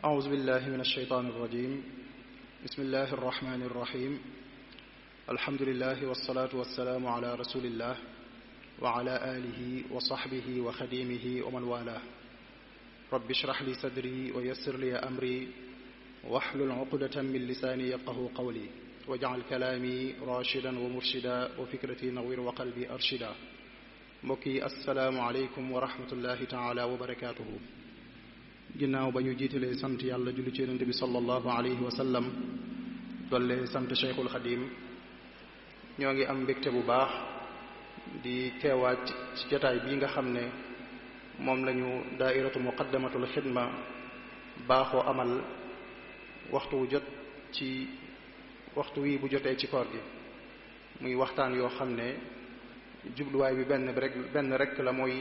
أعوذ بالله من الشيطان الرجيم بسم الله الرحمن الرحيم الحمد لله والصلاة والسلام على رسول الله وعلى آله وصحبه وخديمه ومن والاه رب اشرح لي صدري ويسر لي أمري واحلل عقدة من لساني يفقهوا قولي واجعل كلامي راشدا ومرشدا وفكرتي نوير وقلبي أرشدا mbokki asalaamualeykum wa rahmatullahi taala wa barakaatuhu ginnaaw ba ñu jiitalee sant yàlla julli ci yonente bi sallallahu alayhi wa sallam dolle sant cheikhul xadim ñoo ngi am mbégte bu baax di teewaat ci jotaay bii nga xam ne moom lañu daairatu muqaddamatul xidma baaxoo amal waxtu wu jot ci waxtu wi bu jotee ci koor gi muy waxtaan yoo xam ne jubluwaay bi benn rek la mooy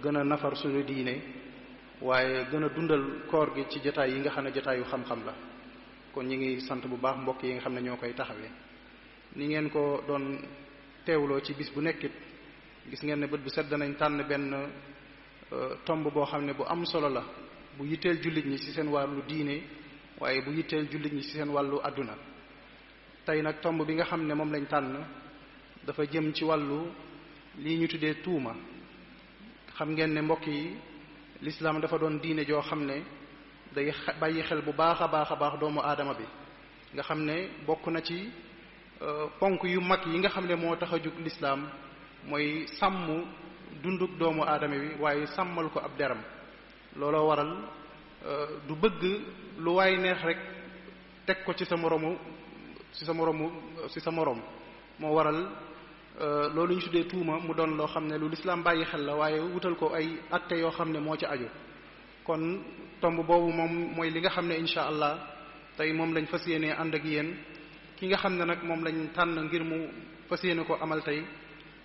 gën a nafar suñu diine waaye gën a dundal koor gi ci jotaay yi nga xam ne jotaayu xam-xam la kon ñi ngi sant bu baax mbokk yi nga xam ne ñoo koy taxawee ni ngeen ko doon teewloo ci bis bu nekkit gis ngeen ne bët bu set danañ tànn benn tomb boo xam ne bu am solo la bu yitteel jullit ñi ci seen wàllu diine waaye bu yitteel jullit ñi ci seen wàllu àdduna tey nag tomb bi nga xam ne moom lañ tànn dafa jëm ci wàllu lii ñu tuddee tuuma xam ngeen ne mbokk yi lislaam dafa doon diine joo xam ne day bàyyi xel bu baax a baax doomu aadama bi nga xam ne bokk na ci ponk yu mag yi nga xam ne moo tax a jug lislaam mooy sàmm dunduk doomu aadama bi waaye sàmmal ko ab deram looloo waral du bëgg lu waay neex rek teg ko ci sa moroom moo waral loolu ñu tuddee tuuma mu doon loo xam ne lu lislaam bàyyi xel la waaye wutal ko ay atte yoo xam ne moo ci aju kon tomb boobu moom mooy li nga xam ne insha allah tey moom lañ fas yéene ànd ak yéen ki nga xam ne nag moom lañ tànn ngir mu fas yéene ko amal tey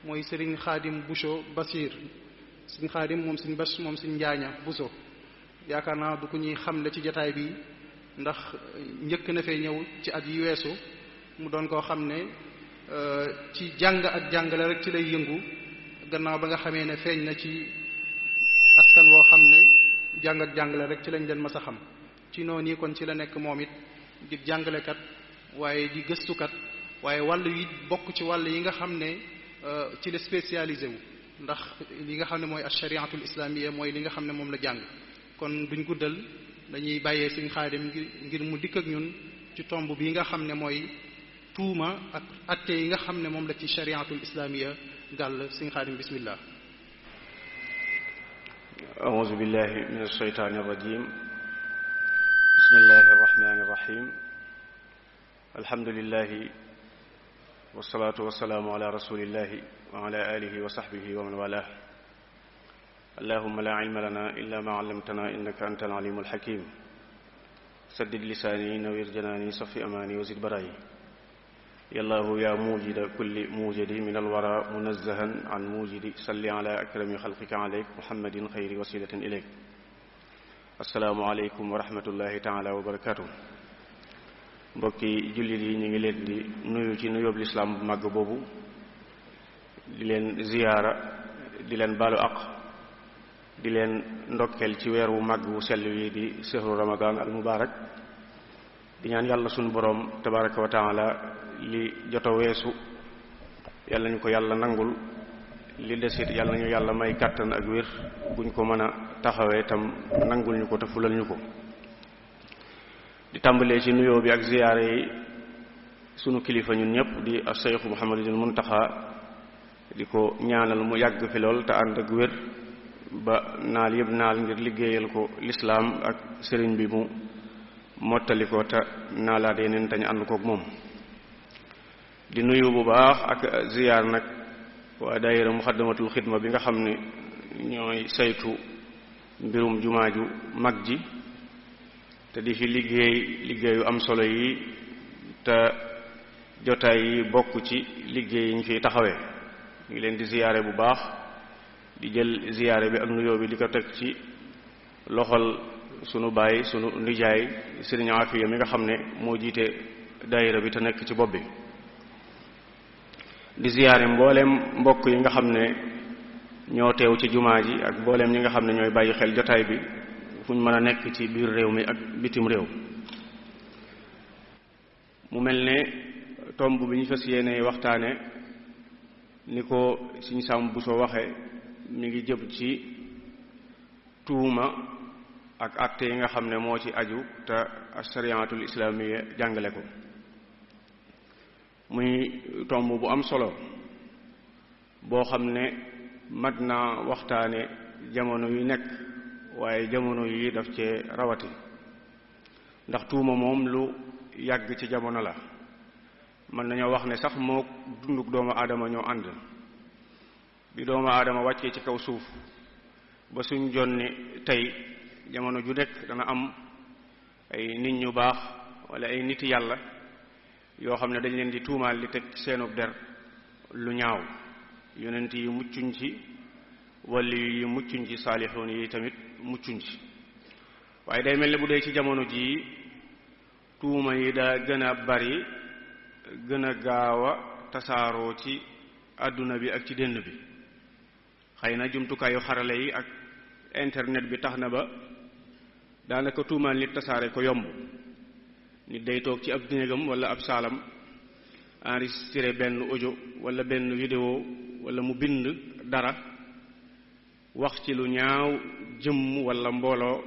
mooy Serigne Khadim Bousso Basir Serigne Khadim moom Serigne Bass moom Serigne Njaaña Bousso yaakaar naa du ko ñuy xam la ci jotaay bi ndax njëkk na fee ñëw ci at yi weesu mu doon koo xam ne ci jàng ak jàngale rek ci lay yëngu gannaaw ba nga xamee ne feeñ na ci askan woo xam ne jàng ak jàngale rek ci lañ leen mas a xam ci noonu yi kon ci la nekk moom it di jàngalekat waaye di gëstukat waaye wàll yi bokk ci wàll yi nga xam ne ci la spécialisé wu ndax li nga xam ne mooy ashariatul islamiyya mooy li nga xam ne moom la jàng kon duñ guddal dañuy bàyyee Sëriñ Xaadim ngir mu dikk ak ñun ci tomb bi nga xam ne mooy tuuma ak atte yi nga xam ne moom la ci shariatul islamiyya gàll Sëriñ Xaadim bismillah a'uuzu billahi minash shaytaanir rajiim bismillahir rahmaanir rahiim alhamdulillahi wassalaatu wassalaamu ala rasulillahi wa ala alihi wa sahbihi wa man walah allahumma la ilma lana illa ma 'allamtana innaka antal alimul hakim saddid lisaani nawir janaani safi amaani wa zid barayi yallaahu yaa muujida kulli muujidi min alwara munazzahan an muujidi salli ala akrami xalqika aleyk muhammadin xayri wasilatin ileyk assalaamu aleykum wa rahmatullahi taala wa barakatuh mbokki jullit yi ñu ngi leen di nuyu ci nuyóob lislaam bu màgg boobu di leen ziyaara di leen baalu aq di leen ndokkeel ci weer wu màgg wu sell wi di sehru ramadan al mubaarak di ñaan yàlla sunu boroom tabaraka wa taala li joto weesu yàlla ñu ko yàlla nangul li desit yàlla nañu yàlla may kàttan ak wér buñ ko mën a taxawee tam nangul ñu ko te fulal ñu ko di tàmbalee ci nuyoo bi ak ziyaare yi sunu kilifa ñun ñëpp di Seexu Muhammadul Muntaxa di ko ñaanal mu yàgg fi lool te ànd ak wér ba naal yëpp naal ngir liggéeyal ko lislaam ak sëriñ bi mu mottali ko te naalaat yeneen te ñu ànd kook moom di nuyu bu baax ak ziyaar nag waa daayira muxaddamatul xidma bi nga xam ne ñooy saytu mbirum jumaa ju mag ji te di fi liggéeyu am solo yi te jotaay yi bokk ci liggéey yi ñu fiy taxawee ñu ngi leen di ziyaare bu baax di jël ziyaare bi ak nuyoo bi di ko teg ci loxol sunu baay sunu nijaay Sëriñ Afiya mi nga xam ne moo jiite daayira bi te nekk ci bopp bi di ziyaare mbooleem mbokk yi nga xam ne ñoo teew ci jumaa ji ak mbooleem ñi nga xam ne ñooy bàyyi xel jotaay bi fu ñu mën a nekk ci biir réew mi ak bitim réew. mu mel ne tomb bi ñu fas yéene waxtaane ni ko Sëriñ Sam Bousso waxe mi ngi jëm ci tuuma ak àtte yi nga xam ne moo ci aju te ashariatul islaamiya jàngale ko. muy tomb bu am solo boo xam ne mat naa waxtaane jamono yu nekk, waaye jamono yi daf cee rawati, ndax tuuma moom lu yàgg ci jamono la. mën nañoo wax ne sax moo dunduk doomu aadama ñoo ànd. bi doomu aadama wàccee ci kaw suuf ba suñ jonni tey, jamono ju nekk dana am ay nit ñu baax wala ay niti yàlla yoo xam ne dañ leen di tuumaal di teg seenub der lu ñaaw. yonent yi muccuñ ci, wali yi muccuñ ci, saalixuun yi tamit muccuñ ci. waaye day mel ne bu dee ci jamono jii tuuma yi daa gën a bari, gën a gaaw a tasaaroo ci àdduna bi ak ci dënn bi. xëy na jumtukaayu xarale yi ak internet bi tax na ba daanaka tuumaal nit tasaare ko yomb. nit day toog ci ab néegam wala ab saalam enregistré benn audio wala benn vidéo wala mu bind dara wax ci lu ñaaw jëmm wala mbooloo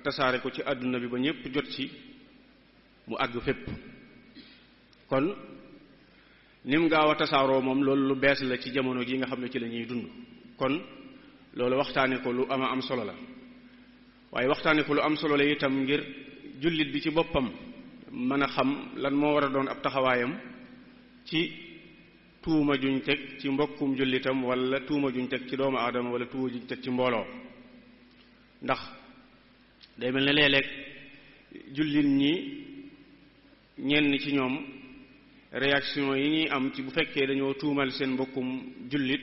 tasaare ko ci àdduna bi ba ñépp jot ci, mu àgg fépp. kon nim gaaw a tasaaroo moom loolu lu bees la ci jamono ji nga xam ne ci la ñuy dund. kon loolu waxtaane ko lu am solo la. waaye waxtaane ko lu am solo la itam ngir jullit bi ci boppam mën a xam lan moo war a doon ab taxawaayam ci tuuma juñ teg ci mbokkum jullitam, wala tuuma juñ teg ci doomu aadama, wala tuuma juñ teg ci mbooloo. ndax day mel ne léeg-léeg jullit ñi ñenn ci ñoom réaction yi ñuy am ci bu fekkee dañoo tuumal seen mbokkum jullit,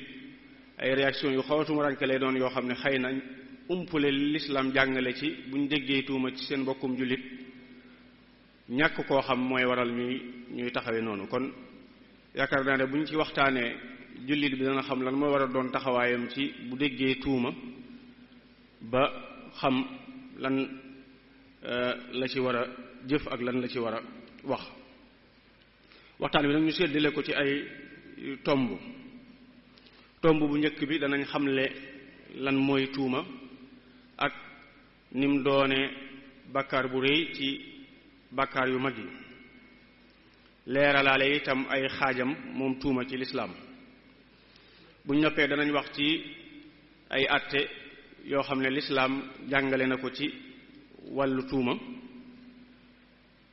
ay réaction yu xaw a tuumaranke lay doon yoo xam ne xëy na umpule lislaam jàngale ci buñ déggee tuuma ci seen mbokkum jullit, ñàkk koo xam mooy waral ñuy taxawee noonu. kon yaakaar naa ne buñ ci waxtaanee jullit bi dana xam lan moo war a doon taxawaayam ci bu déggee tuuma, ba xam lan la ci war a jëf ak lan la ci war a wax. waxtaan bi nag ñu séddale ko ci ay tomb. tomb bu njëkk bi danañ xamle lan mooy tuuma ak nim doone bàkkaar bu rëy ci bàkkaar yu mag yi. leeralaale itam ay xaajam moom tuuma ci lislaam. buñ noppee danañ wax ci ay àtte yoo xam ne lislaam jàngale na ko ci wàllu tuuma.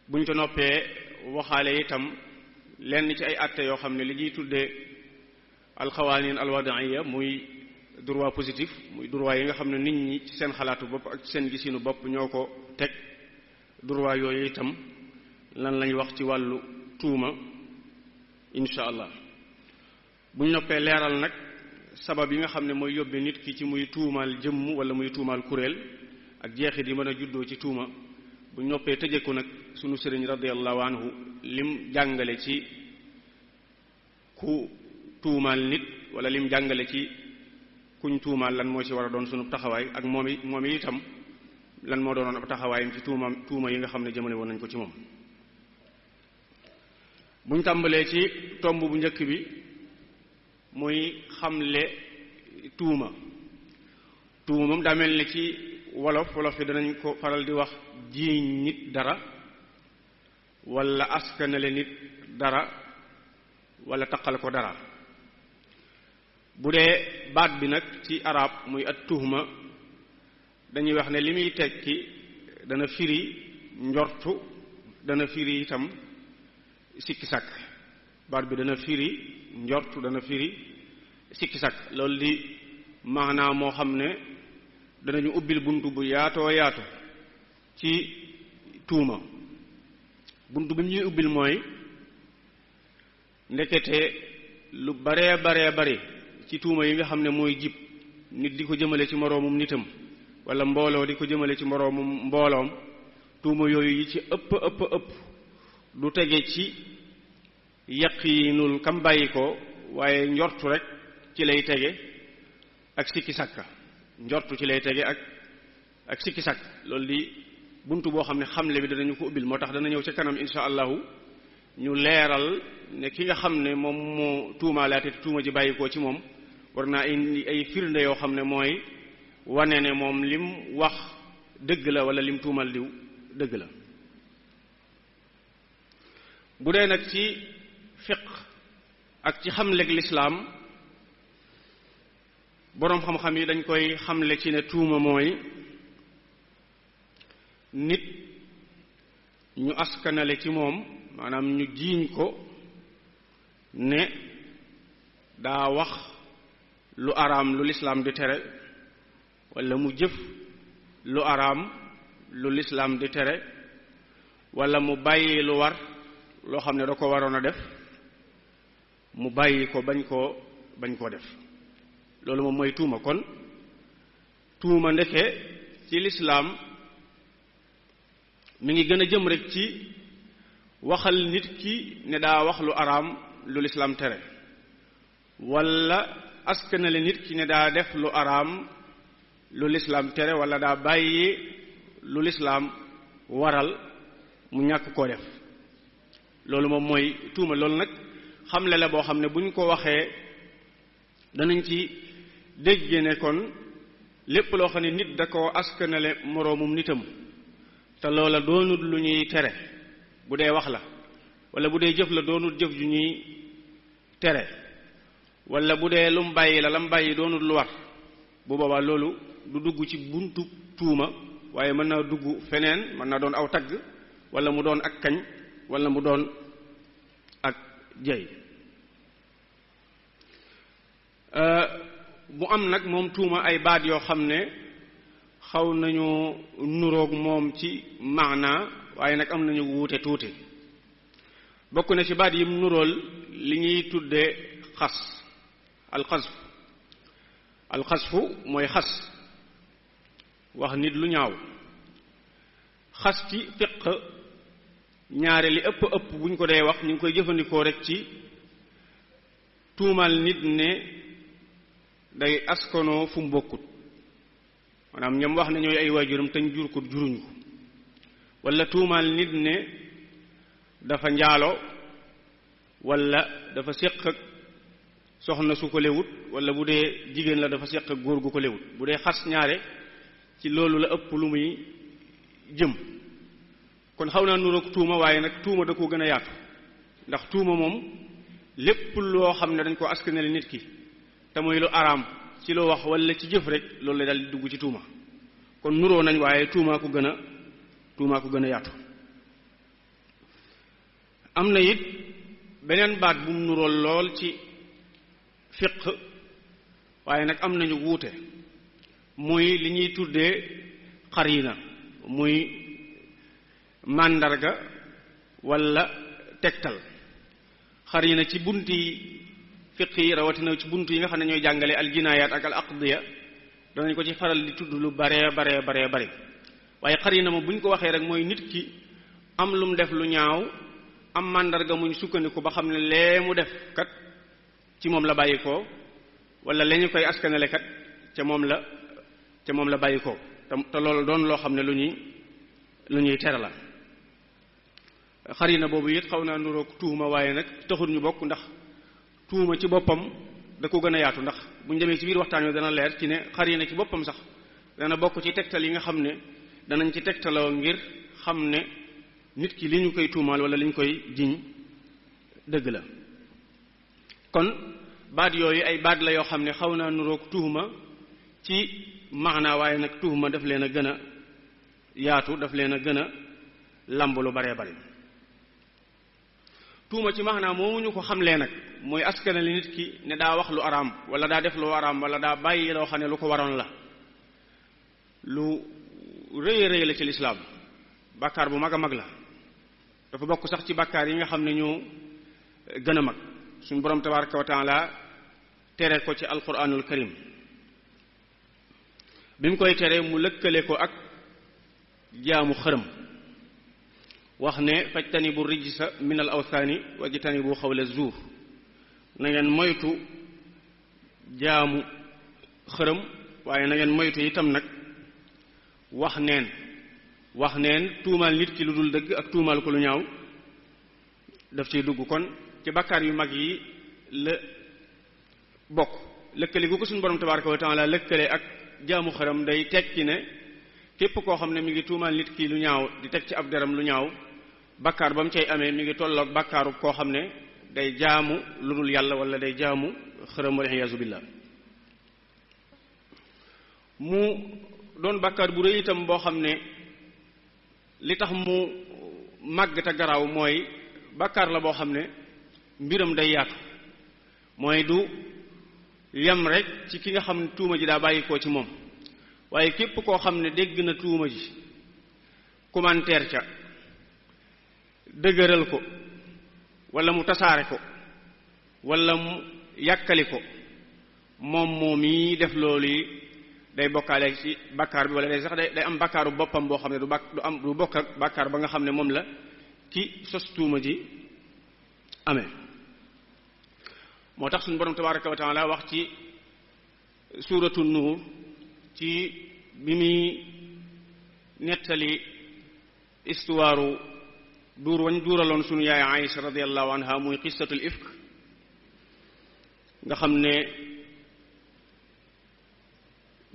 buñ ko noppee waxaale itam lenn ci ay àtte yoo xam ne li ñuy tuddee alxawaanin alwadaiya, muy droit positif, muy droit yi nga xam ne nit ñi ci seen xalaatu bopp ak ci seen gisinu bopp ñoo ko teg. droit yooyu itam lan lañ wax ci wàllu tuuma insha allah. buñ noppee leeral nag sabab yi nga xam ne mooy yóbbe nit ki ci muy tuumaal jëmm wala muy tuumaal kuréel, ak jeexit yi mën a juddoo ci tuuma. buñ noppee tëje ko nag sunu sëriñ radiyallahu anhu lim jàngale ci ku tuumaal nit, wala lim jàngale ci kuñ tuumaal lan moo ci war a doon sunu taxawaay, ak moom itam lan moo doonoon ab taxawaayam ci tuuma yi nga xam ne jëmale woon nañ ko ci moom. buñ tàmbalee ci tomb bu njëkk bi muy xamle tuuma. tuuma moom daa mel ne ci wolof yi danañ ko faral di wax jiiñ nit dara, wala askanale nit dara, wala taqal ko dara. bu dee baat bi nag ci arab muy at tuhma, dañuy wax ne li muy tekki dana firi njortu, dana firi itam sikki sàkk. baat bi dana firi njortu, dana firi sikki sàkk. loolu di maanaam moo xam ne danañu ubbil buntu bu yaatoo yaatu ci tuuma. buntu bi ñuy ubbil mooy ndekete lu baree bari ci tuuma yi nga xam ne mooy jib nit di ko jëmale ci moroomum nitam, wala mbooloo di ko jëmale ci moroomum mbooloom. tuuma yooyu yi ci ëpp du tege ci yaqiinul kam bàyyi ko, waaye njortu rek ci lay tege ak sikki sàkka. njortu ci lay tege ak ak sikki sàkk loolu di buntu boo xam ne xamle bi danañu ko ubbil moo tax dana ñëw ca kanam insha allahu ñu leeral ne ki nga xam ne moom moo tuumaalaate te tuuma ji bàyyikoo ci moom war naa indi ay firnde yoo xam ne mooy wane ne moom lim wax dëgg la wala lim tuumal diw dëgg la. bu dee nag ci fiq ak ci xamleeg lislaam boroom xam-xam yi dañ koy xamle ci ne tuuma mooy nit ñu askanale ci moom maanaam ñu jiiñ ko ne daa wax lu araam lu lislaam di tere wala mu jëf lu araam lu lislaam di tere wala mu bàyyi lu war loo xam ne da ko waroon a def mu bàyyi ko bañ koo def loolu moom mooy tuuma. kon tuuma ndeke ci lislaam mi ngi gën a jëm rek ci waxal nit ki ne daa wax lu araam lu lislaam tere wala askanale nit ki ne daa def lu araam lu lislaam tere wala daa bàyyi lu lislaam waral mu ñàkk koo def loolu moom mooy tuuma. loolu nag xamle la boo xam ne buñ ko waxee danañ ci dégg ne kon lépp loo xam ne nit da koo askanale moroomum nitam te loola doonut lu ñuy tere bu dee wax la wala bu dee jëf la doonut jëf ju ñuy tere wala bu dee lum bàyyi la lam bàyyi doonut lu war bu boobaa loolu du dugg ci buntu tuuma waaye mën naa dugg feneen mën naa doon aw tagg wala mu doon ak kañ wala mu doon ak jey mu am nag moom tuuma ay baat yoo xam ne xaw nañu nuroog moom ci maana waaye nag am nañu wuute tuuti bokk na ci baat yi mu nurool li ñuy tudde xas alxasfu mooy xas wax nit lu ñaaw. xas ci fiq ñaare li ëpp buñ ko dee wax ñu ngi koy jëfandikoo rek ci tuumal nit ne day askanoo fu mu bokkut maanaam ñoom wax ne ñooy ay waajuram te ñu jur ko juruñ ko wala tuumal nit ne dafa njaalo wala dafa séq ak soxna su ko lewut wala bu dee jigéen la dafa séq ak góor gu ko lewut bu dee xas ñaare ci loolu la ëpp lu muy jëm. kon xaw naa nuroog tuuma waaye nag tuuma da koo gën a yaatu ndax tuuma moom lépp loo xam ne dañ ko askanale nit ki te muy lu araam ci lu wax wala ci jëf rek loolu la dal di dugg ci tuuma. kon nuroo nañ waaye tuumaa ko gën a yaatu. am na it beneen baat bu mu nurool lool ci fiq waaye nag am nañu wuute muy li ñuy tuddee xarina muy màndarga wala tegtal. xarina ci bunti fiq yi rawatina ci buntu yi nga xam ne ñooy jàngale al jinaayaat ak al aqdiya danañ ko ci faral di tudd lu bare waaye xarina moom bu ñu ko waxee rek mooy nit ki am lu mu def lu ñaaw am màndarga muñ sukkandiku ba xam ne lee mu def kat ci moom la bàyyi ko wala la ñu koy askanale kat ca moom la bàyyi ko te loolu doon loo xam ne lu ñuy tere la. xarina boobu it xaw naa nuroog tuuma waaye nag taxul ñu bokk ndax tuuma ci boppam da ko gën a yaatu ndax bu ñu demee ci biir waxtaan wi dana leer ci ne xarina ci boppam sax dana bokk ci tegtal yi nga xam ne danañ ci tegtaloo ngir xam ne nit ki li ñu koy tuumaal wala li ñu koy jiñ dëgg la. kon baat yooyu ay baat la yoo xam ne xaw naa nuroog tuuma ci maana waaye nag tuuma daf leen a gën a yaatu daf leen a gën a lamb lu baree bari. tuuma ci maana moomu ñu ko xamlee nag mooy askanale nit ki ne daa wax lu araam wala daa def lu araam wala daa bàyyi loo xam ne lu ko waroon la lu rëy la ci lislaam bàkkaar bu mag a mag la dafa bokk sax ci bàkkaar yi nga xam ne ñoo gën a mag suñu borom tabaraka wa taala tere ko ci alquranul karim bi mu koy tere mu lëkkale ko ak jaamu xërëm wax ne fajtanibu rijsa min al awthani wajtanibu xawla zuur na ngeen moytu jaamu xërëm waaye na ngeen moytu itam nag wax neen tuumaal nit ki lu dul dëgg ak tuumaal ko lu ñaaw daf ciy dugg. kon ci bakkaar yu mag yi la bokk. lëkkale gu ko suñu borom tabaraka wa taala lëkkale ak jaamu xaram day tekki ne képp koo xam ne mi ngi tuumaal nit ki lu ñaaw di teg ci ab deram lu ñaaw bakkaar ba mu cay amee mi ngi tolloog bakkaaru koo xam ne day jaamu lu dul yàlla wala day jaamu xaram wal iyaazu billah. mu doon bakkaar bu rëy itam boo xam ne li tax mu màgg te garaaw mooy bakkaar la boo xam ne mbiram day yaatu. mooy du yem rek ci ki nga xam ne tuuma ji daa bàyyi koo ci moom waaye képp koo xam ne dégg na tuuma ji commentaire ca dëgëral ko wala mu tasaare ko wala mu yàkkali ko moom yi def loolu yi day bokkaale ci bakkaar bi wala day sax day am bakkaaru boppam boo xam ne du bokk ak bakkaar ba nga xam ne moom la ki sos tuuma ji amee. moo tax suñu borom tabaraka wa taala wax ci suuratu nuur ci bi muy nettali istuwaaru duur wañ duuraloon suñu yaay Aïsa radiyallahu anha muy qissatul ifk nga xam ne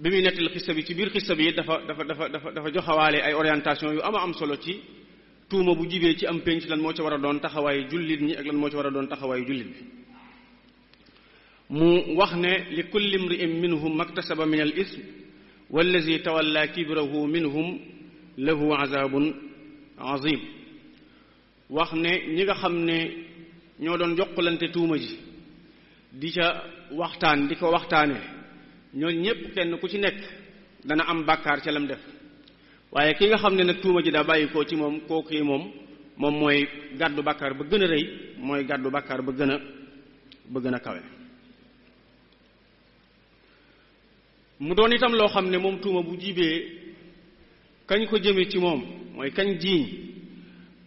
bi muy nettali xissa bi ci biir xissa bi dafa joxawaale ay orientation yu am solo ci tuuma bu jibee ci am pénc lan moo ci war a doon taxawaayu jullit ñi ak lan moo ci war a doon taxawaayu jullit bi. mu wax ne li kulli imri'in minhum maktasaba min al ism wallazi tawalla kibrahu minhum lahu azabun azim. wax ne ñi nga xam ne ñoo doon jokkalante tuuma ji di ca waxtaan di ko waxtaane ñoo ñépp kenn ku ci nekk dana am bàkkaar ca lam def waaye ki nga xam ne nag tuuma ji daa bàyyi koo ci moom kooku moom mooy gàddu bàkkaar ba gën a rëy mooy gàddu bàkkaar ba gën a kawe. mu doon itam loo xam ne moom tuuma bu jibee kañ ko jëme ci moom mooy kañ jiiñ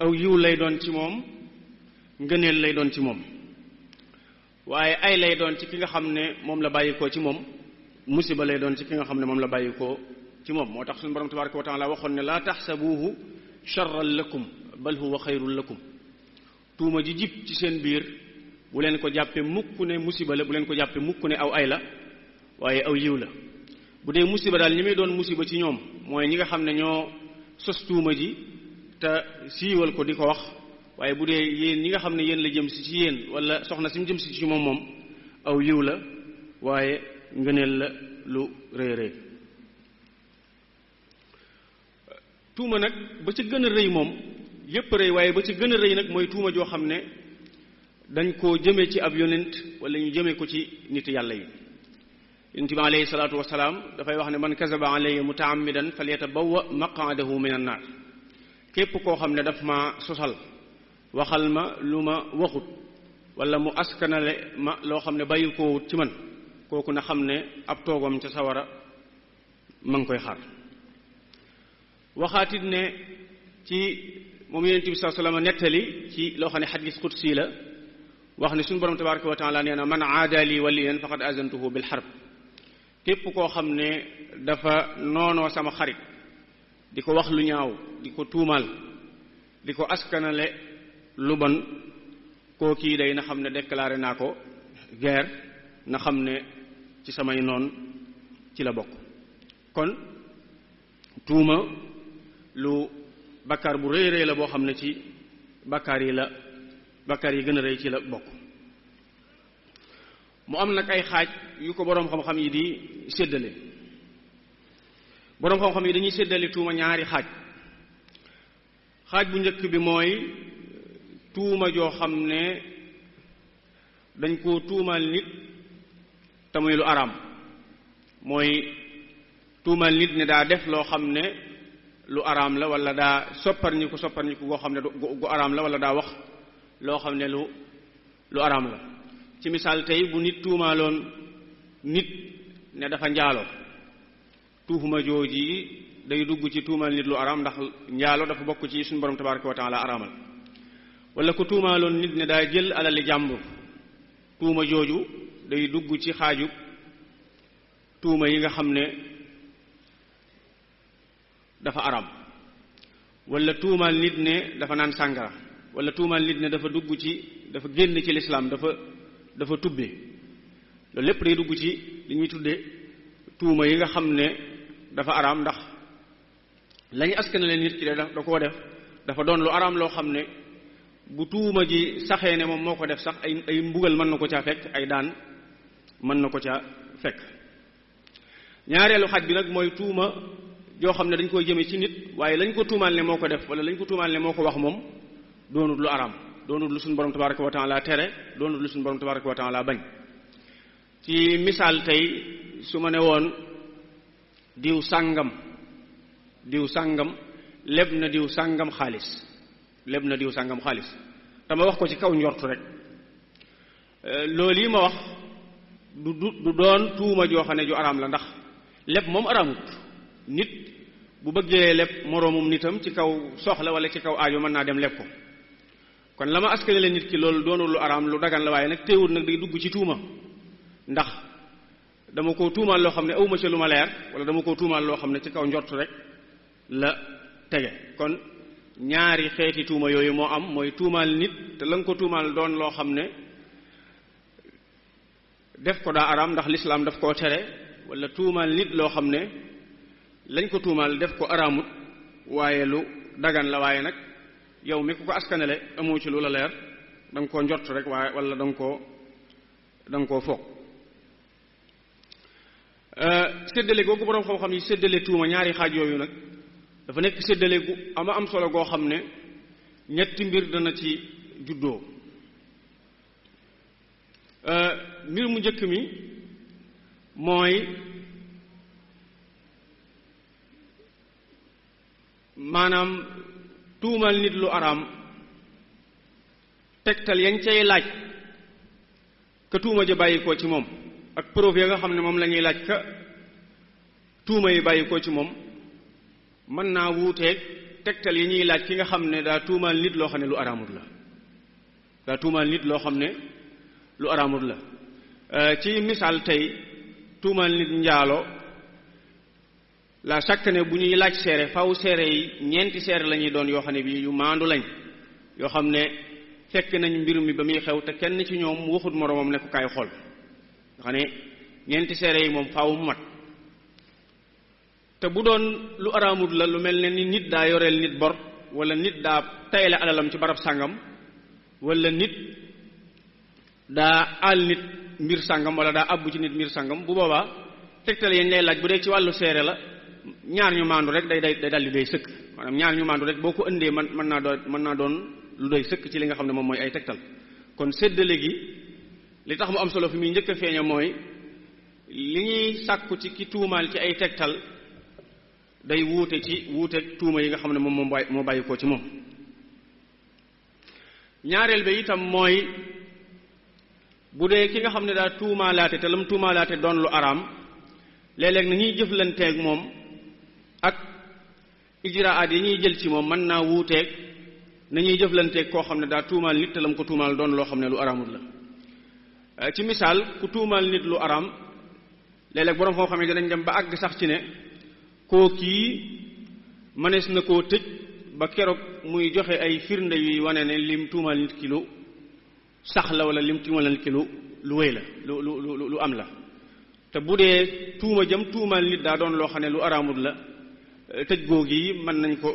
aw yiw lay doon ci moom ngëneel lay doon ci moom waaye ay lay doon ci ki nga xam ne moom la bàyyikoo ci moom musiba lay doon ci ki nga xam ne moom la bàyyikoo ci moom. moo tax suñu borom tabaraka wa taala waxoon ne laa taxsabuuhu sharran lakum bal huwa xayrun lakum. tuuma ji jib ci seen biir bu leen ko jàppe mukk ne musiba la bu leen ko jàppe mukk ne aw ay la waaye aw yiw la. bu dee musiba daal ñi muy doon musiba ci ñoom mooy ñi nga xam ne ñoo sos tuuma ji te siiwal ko di ko wax waaye bu dee yéen ñi nga xam ne yéen la jëm si ci yéen wala soxna si mu jëm si ci moom aw yiw la waaye ngëneel la lu rëy rëy. tuuma nag ba ci gën a rëy moom yépp rëy waaye ba ci gën a rëy nag mooy tuuma joo xam ne dañ koo jëmee ci ab yonent wala ñu jëmee ko ci nit yàlla yi. yonent bi alayhi salaatu wasalaam dafay wax ne man kazaba alayya mutaammidan falyatabawwa maq'adahu min an-naar. képp koo xam ne daf ma sosal waxal ma lu ma waxut wala mu askanale ma loo xam ne bàyyil koo wut ci man kooku na xam ne ab toogam ca sawara ma ngi koy xaar. waxaatit ne ci moom yonent bi sallallahu alayhi wasallam nettali ci loo xam ne xadis qudsi la wax ne suñu borom tabaraka wa taala nee na man aada li waliyan faqad azantuhu bil harb. képp koo xam ne dafa noonoo sama xarit di ko wax lu ñaaw di ko tuumaal di ko askanale lu bon koo kii day na xam ne déclaré naa ko guerre na xam ne ci samay noon ci la bokk. kon tuuma lu bakkaar bu rëy rëy la boo xam ne ci bakkaar yi gën a rëy ci la bokk. mu am nag ay xaaj yu ko boroom xam-xam yi di séddale. boroom xam-xam yi dañuy séddale tuuma ñaari xaaj bu njëkk bi mooy tuuma joo xam ne dañ koo tuumaal nit te muy lu araam. mooy tuumaal nit ne daa def loo xam ne lu araam la wala daa sopparñiku goo xam ne gu araam la wala daa wax loo xam ne lu araam la. ci misaal tey bu nit tuumaaloon nit ne dafa njaalo tuuma jooji day dugg ci tuumaal nit lu araam ndax njaalo dafa bokk ci suñu borom tabaraka wa taala araamal. wala ku tuumaaloon nit ne daa jël alali jàmbur tuuma jooju day dugg ci xaaju tuuma yi nga xam ne dafa araam wala tuumaal nit ne dafa naan sàngara wala tuumaal nit ne dafa génn ci lislaam dafa tubbe loolu lépp day dugg ci li ñuy tudde tuuma yi nga xam ne dafa araam ndax lañu askanale nit ki da koo def dafa doon lu araam loo xam ne bu tuuma ji saxee ne moom moo ko def sax ay mbugal mën na ko caa fekk ay daan mën na ko caa fekk ñaareelu xaj bi nag mooy tuuma joo xam ne dañ koy jëme ci nit waaye lañ ko tuumaal ne moo ko def wala lañ ko tuumaal ne moo ko wax moom doonut lu araam doonut lu suñu borom tabaraka wa taala tere doonut lu suñu borom tabaraka wa taala bañ ci misaal tey su ma ne woon diw sàngam leb na diw sàngam xaalis dama wax ko ci kaw njortu rek loolu yi ma wax du doon tuuma joo xam ne ju araam la ndax leb moom araamut nit bu bëggee leb moroomum nitam ci kaw soxla wala ci kaw aajo mën naa dem leb ko kon la ma askanale nit ki loolu doonul lu araam lu dagan la waaye nag teewul nag day dugg ci tuuma ndax dama ko tuumaal loo xam ne awma ca lu ma leer wala dama ko tuumaal loo xam ne ci kaw njort rek la tege kon ñaari xeeti tuuma yooyu moo am mooy tuumaal nit te la nga ko tuumaal doon loo xam ne def ko daa araam ndax lislaam daf koo tere wala tuumaal nit loo xam ne lañ ko tuumaal def ko araamut waaye lu dagan la waaye nag yow mi ku ko askanale amoo ci lu la leer da nga koo njort rek waaye wala da nga koo foog séddale googu boroom xam-xam yi séddale tuuma ñaari xaaj yooyu nag dafa nekk séddale gu am solo goo xam ne ñetti mbir dana ci juddoo mbir mu njëkk mi mooy maanaam tuumal nit lu araam tegtal yañ cay laaj ka tuuma ja bàyyi ko ci moom ak preuve ya nga xam ne moom la ñuy laaj ka tuuma yi bàyyi ko ci moom mën naa wuuteeg tegtal yi ñuy laaj ki nga xam ne daa tuumal nit loo xam ne lu araamut la ci misaal tey tuumal nit njaalo la chaque ne bu ñuy laaj seere faw seere yi ñeenti seere la ñuy doon yoo xam ne bii yu maandu lañ yoo xam ne fekk nañ mbir mi ba muy xew te kenn ci ñoom waxut moroomam ne ko kaay xool nga xam ne ñeenti seere yi moom faaw mu mat te bu doon lu araamut la lu mel ne ni nit daa yoreel nit bor wala nit daa tayle alalam ci barab sàngam wala nit daa àll nit mbir sàngam wala daa àbbu ci nit mbir sàngam bu boobaa tegtal yañ lay laaj bu dee ci wàllu seere la ñaar ñu maandu rek day daldi doy sëkk maanaam ñaar ñu maandu rek boo ko indee mën naa doon lu doy sëkk ci li nga xam ne moom mooy ay tegtal kon séddale gi li tax mu am solo fi muy njëkk a feeña mooy li ñuy sàkku ci ki tuumaal ci ay tegtal day wuuteeg tuuma yi nga xam ne moom moo bàyyi ko ci moom ñaareel ba itam mooy bu dee ki nga xam ne daa tuumaalaate te lam tuumaalaate doon lu araam léeg-léeg na ñuy jëflanteeg moom ak ijraat yi ñuy jël ci moom mën naa wuuteeg na ñuy jëflanteeg koo xam ne daa tuumaal nit te lam ko tuumaal doon loo xam ne lu araamut la ci misaal ku tuumaal nit lu araam léeg-léeg boroom koo xam ne danañ dem ba àgg sax ci ne koo kii mënees na koo tëj ba keroog muy joxe ay firnde yuy wane ne lim tuumaal nit ki lu sax la wala lim tuumaal nit ki lu wéy la lu am la te bu dee tuuma jëm tuumaal nit daa doon loo xam ne lu araamut la tëj googu yi mën nañ ko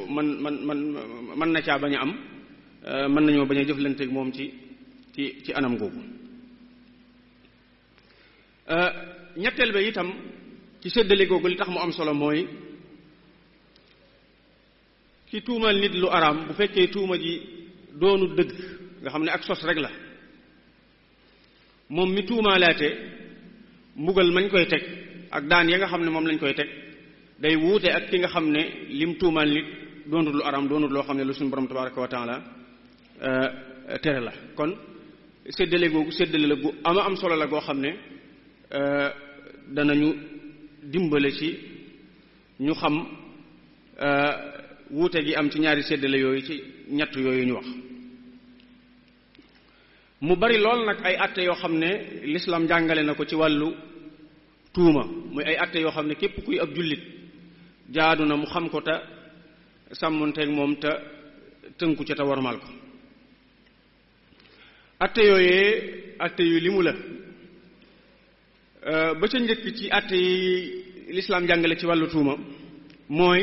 mën na caa bañ a am mën nañoo bañ a jëflanteeg moom ci anam googu ñetteel ba itam ci séddale googu li tax mu am solo mooy ki tuumal nit lu araam bu fekkee tuuma ji doonu dëgg nga xam ne ak sos rek la moom mi tuumaalaate mbugal mañ koy teg ak daan ya nga xam ne moom lañ koy teg day wuute ak ki nga xam ne lim tuumal nit doonut lu araam doonut loo xam ne lu suñu borom tabaraka wa taala tere la kon séddale googu séddale la gu am solo la goo xam ne danañu dimbale ci ñu xam wuute gi am ci ñaari séddale yooyu ci ñett yooyu ñu wax mu bari lool nag ay atte yoo xam ne l'islam jàngale na ko ci wàllu tuuma muy ay atte yoo xam ne képp kuy ab jullit jaadu na mu xam ko te sàmmonteeg moom te tënku ca te warmal ko. atte yooyee atte yu limu la ba ca njëkk ci atte yi lislaam jàngale ci wàllu tuuma mooy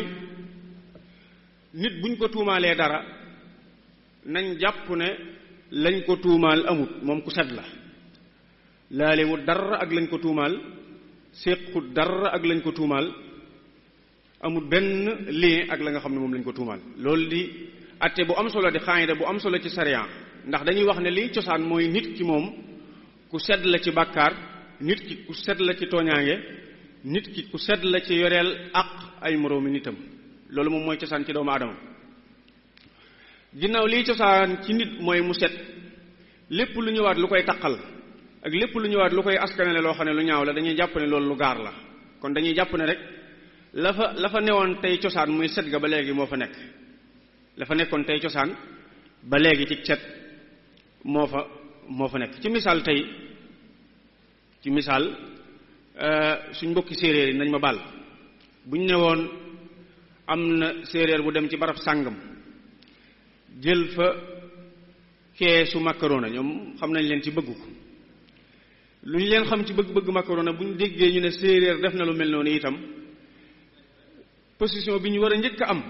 nit buñ ko tuumaalee dara nañ jàpp ne lañ ko tuumaal amut moom ku set la laalewut dara ak lañ ko tuumaal séqut dara ak lañ ko tuumaal amut benn lien ak la nga xam ne moom lañ ko tuumaal. loolu di atte bu am solo di xaayida bu am solo ci sariya ndax dañuy wax ne liy cosaan mooy nit ki moom ku set la ci bàkkaar nit ki ku set la ci tooñaange nit ki ku set la ci yoreel ak ay moroomi nitam loolu moom mooy cosaan ci doomu aadama. ginnaaw liy cosaan ci nit mooy mu set lépp lu ñëwaat lu koy taqal ak lépp lu ñëwaat lu koy askanale loo xam ne lu ñaaw la dañuy jàpp ne loolu lu gaar la kon dañuy jàpp ne rek la fa newoon tey cosaan muy set ga ba léegi moo fa nekk la fa nekkoon tey cosaan ba léegi ci set moo fa nekk. ci misaal tey ci misaal suñ mbokki séeréer yi nañ ma baal buñ ne woon am na séeréer bu dem ci barab sàngam jël fa keesu macarona ñoom xam nañ leen ci bëgg ko lu ñu leen xam ci bëgg macarona bu ñu déggee ñu ne séeréer def na lu mel noonu itam position bi ñu war a njëkk a am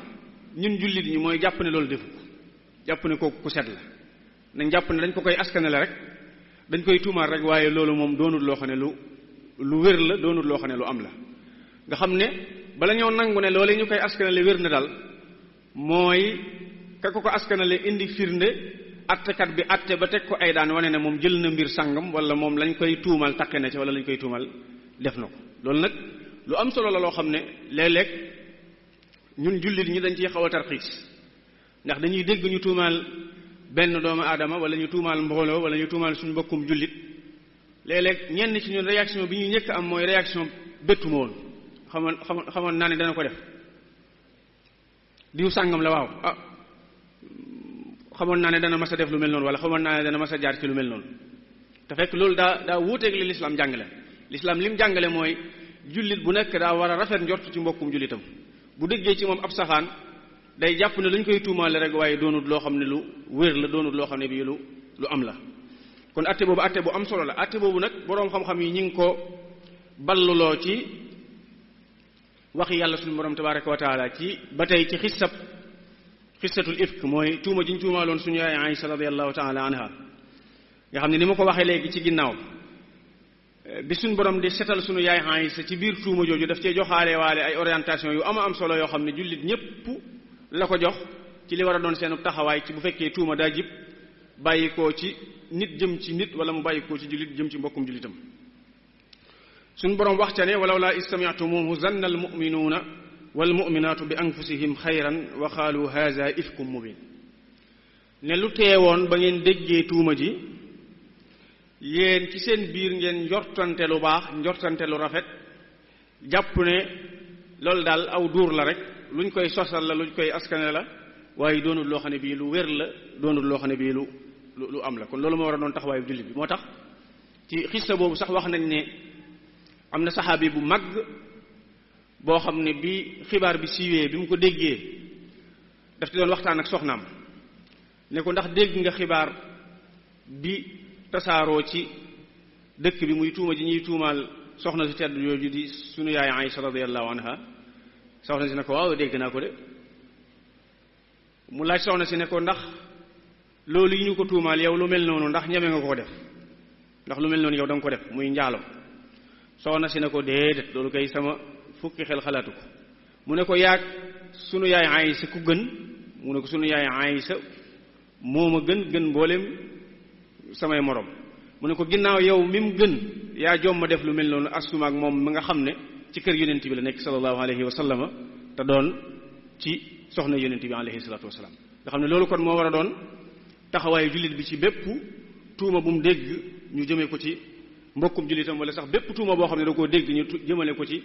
ñun jullit ñi mooy jàpp ne loolu defu ko jàpp ne kooku ku set la nañ jàpp ne dañ ko koy askanale rek dañ koy tuumaal rek waaye loolu moom doonul loo xam ne lu wér la doonul loo xam ne lu am la nga xam ne bala ñoo nangu ne loolee ñu koy askanale wér na daal mooy ka ko askanale indi firnde attekat bi atte ba teg ko ay daan wane ne moom jël na mbir sàngam wala moom lañ koy tuumal taqe na ci wala lañ koy tuumal def na ko. loolu nag lu am solo la loo xam ne léeg-léeg ñun jullit ñi dañ ciy xaw a tarxiis ndax dañuy dégg ñu tuumaal benn doomu aadama wala ñu tuumaal mbooloo wala ñu tuumaal suñu mbokkum jullit léeg-léeg ñenn ci ñun réaction bi ñu njëkk am mooy réaction bettu ma woon xamoon naa ne dana ko def diw sàngam la waaw xamoon naa ne dana mas a def lu mel noonu wala xamoon naa ne dana mas a jaar ci lu mel noonu te fekk loolu daa wuuteeg li lislaam jàngale. lislaam lim jàngale mooy jullit bu nekk daa war a rafet njort ci mbokkum jullitam bu déggee ci moom ab safaan day jàpp ne lañ koy tuumaale rek waaye doonut loo xam ne lu wér la doonut loo xam ne bii lu am la. kon atte boobu atte bu am solo la atte boobu nag boroom xam-xam yi ñi ngi ko balluloo ci waxi yàlla suñu borom tabaraka wa taala ci ba tey ci xissatul ifk mooy tuuma ji ñu tuumaaloon suñu yaay Aïsa radiyallahu taala anha nga xam ne ni ma ko waxee léegi ci ginnaaw bi suñu borom di setal suñu yaay Aïsa ci biir tuuma jooju daf cee joxaale waale ay orientation yu am solo yoo xam ne jullit ñépp la ko jox ci li war a doon seen taxawaay ci bu fekkee tuuma daa jib bàyyi koo ci nit jëm ci nit wala mu bàyyi koo ci jullit jëm ci mbokkum jullitam. suñu borom wax ca ne walaw laa istami'tumuhu zanna al mu'minuuna wal mu'minaatu bi anfusihim xayran wa qaalu haza ifkum mubin ne lu teewoon ba ngeen déggee tuuma ji yéen ci seen biir ngeen njortante lu baax njortante lu rafet jàpp ne loolu daal aw duur la rek luñ koy sosal la luñ koy askane la waaye doonul loo xam ne bii lu wér la doonul loo xam ne bii lu am la kon loolu moo war a doon taxawaayu jullit bi moo tax ci xissa boobu sax wax nañ ne am na saxaabi bu mag boo xam ne bi xibaar bi siiwee bi mu ko déggee daf ci doon waxtaan ak soxnaam ne ko ndax dégg nga xibaar bi tasaaroo ci dëkk bi muy tuuma ji ñuy tuumaal soxna si tedd yooyu di sunu yaay Aïsa radiyallahu anha soxna si ne ko waaw dégg naa ko de mu laaj soxna si ne ko ndax loolu yi ñu ko tuumaal yow lu mel noonu ndax ñeme nga ko def ndax lu mel noonu yow da nga ko def muy njaalo soxna si ne ko déedéet loolu kay sama fukki xel xalaatu ko mu ne ko yaag sunu yaay Aïsa ku gën mu ne ko sunu yaay Aïsa moo ma gën mboolem samay morom mu ne ko ginnaaw yow mi mu gën yaa jomma def lu mel noonu asuma ak moom mi nga xam ne ci kër yonent bi la nekk sallallahu alayhi wa sallama te doon ci soxna yonent bi alayhi salatu wasalaam nga xam ne loolu kon moo war a doon taxawaayu jullit bi ci bépp tuuma bu mu dégg ñu jëmee ko ci mbokkum jullitam wala sax bépp tuuma boo xam ne da koo dégg ñu jëmale ko ci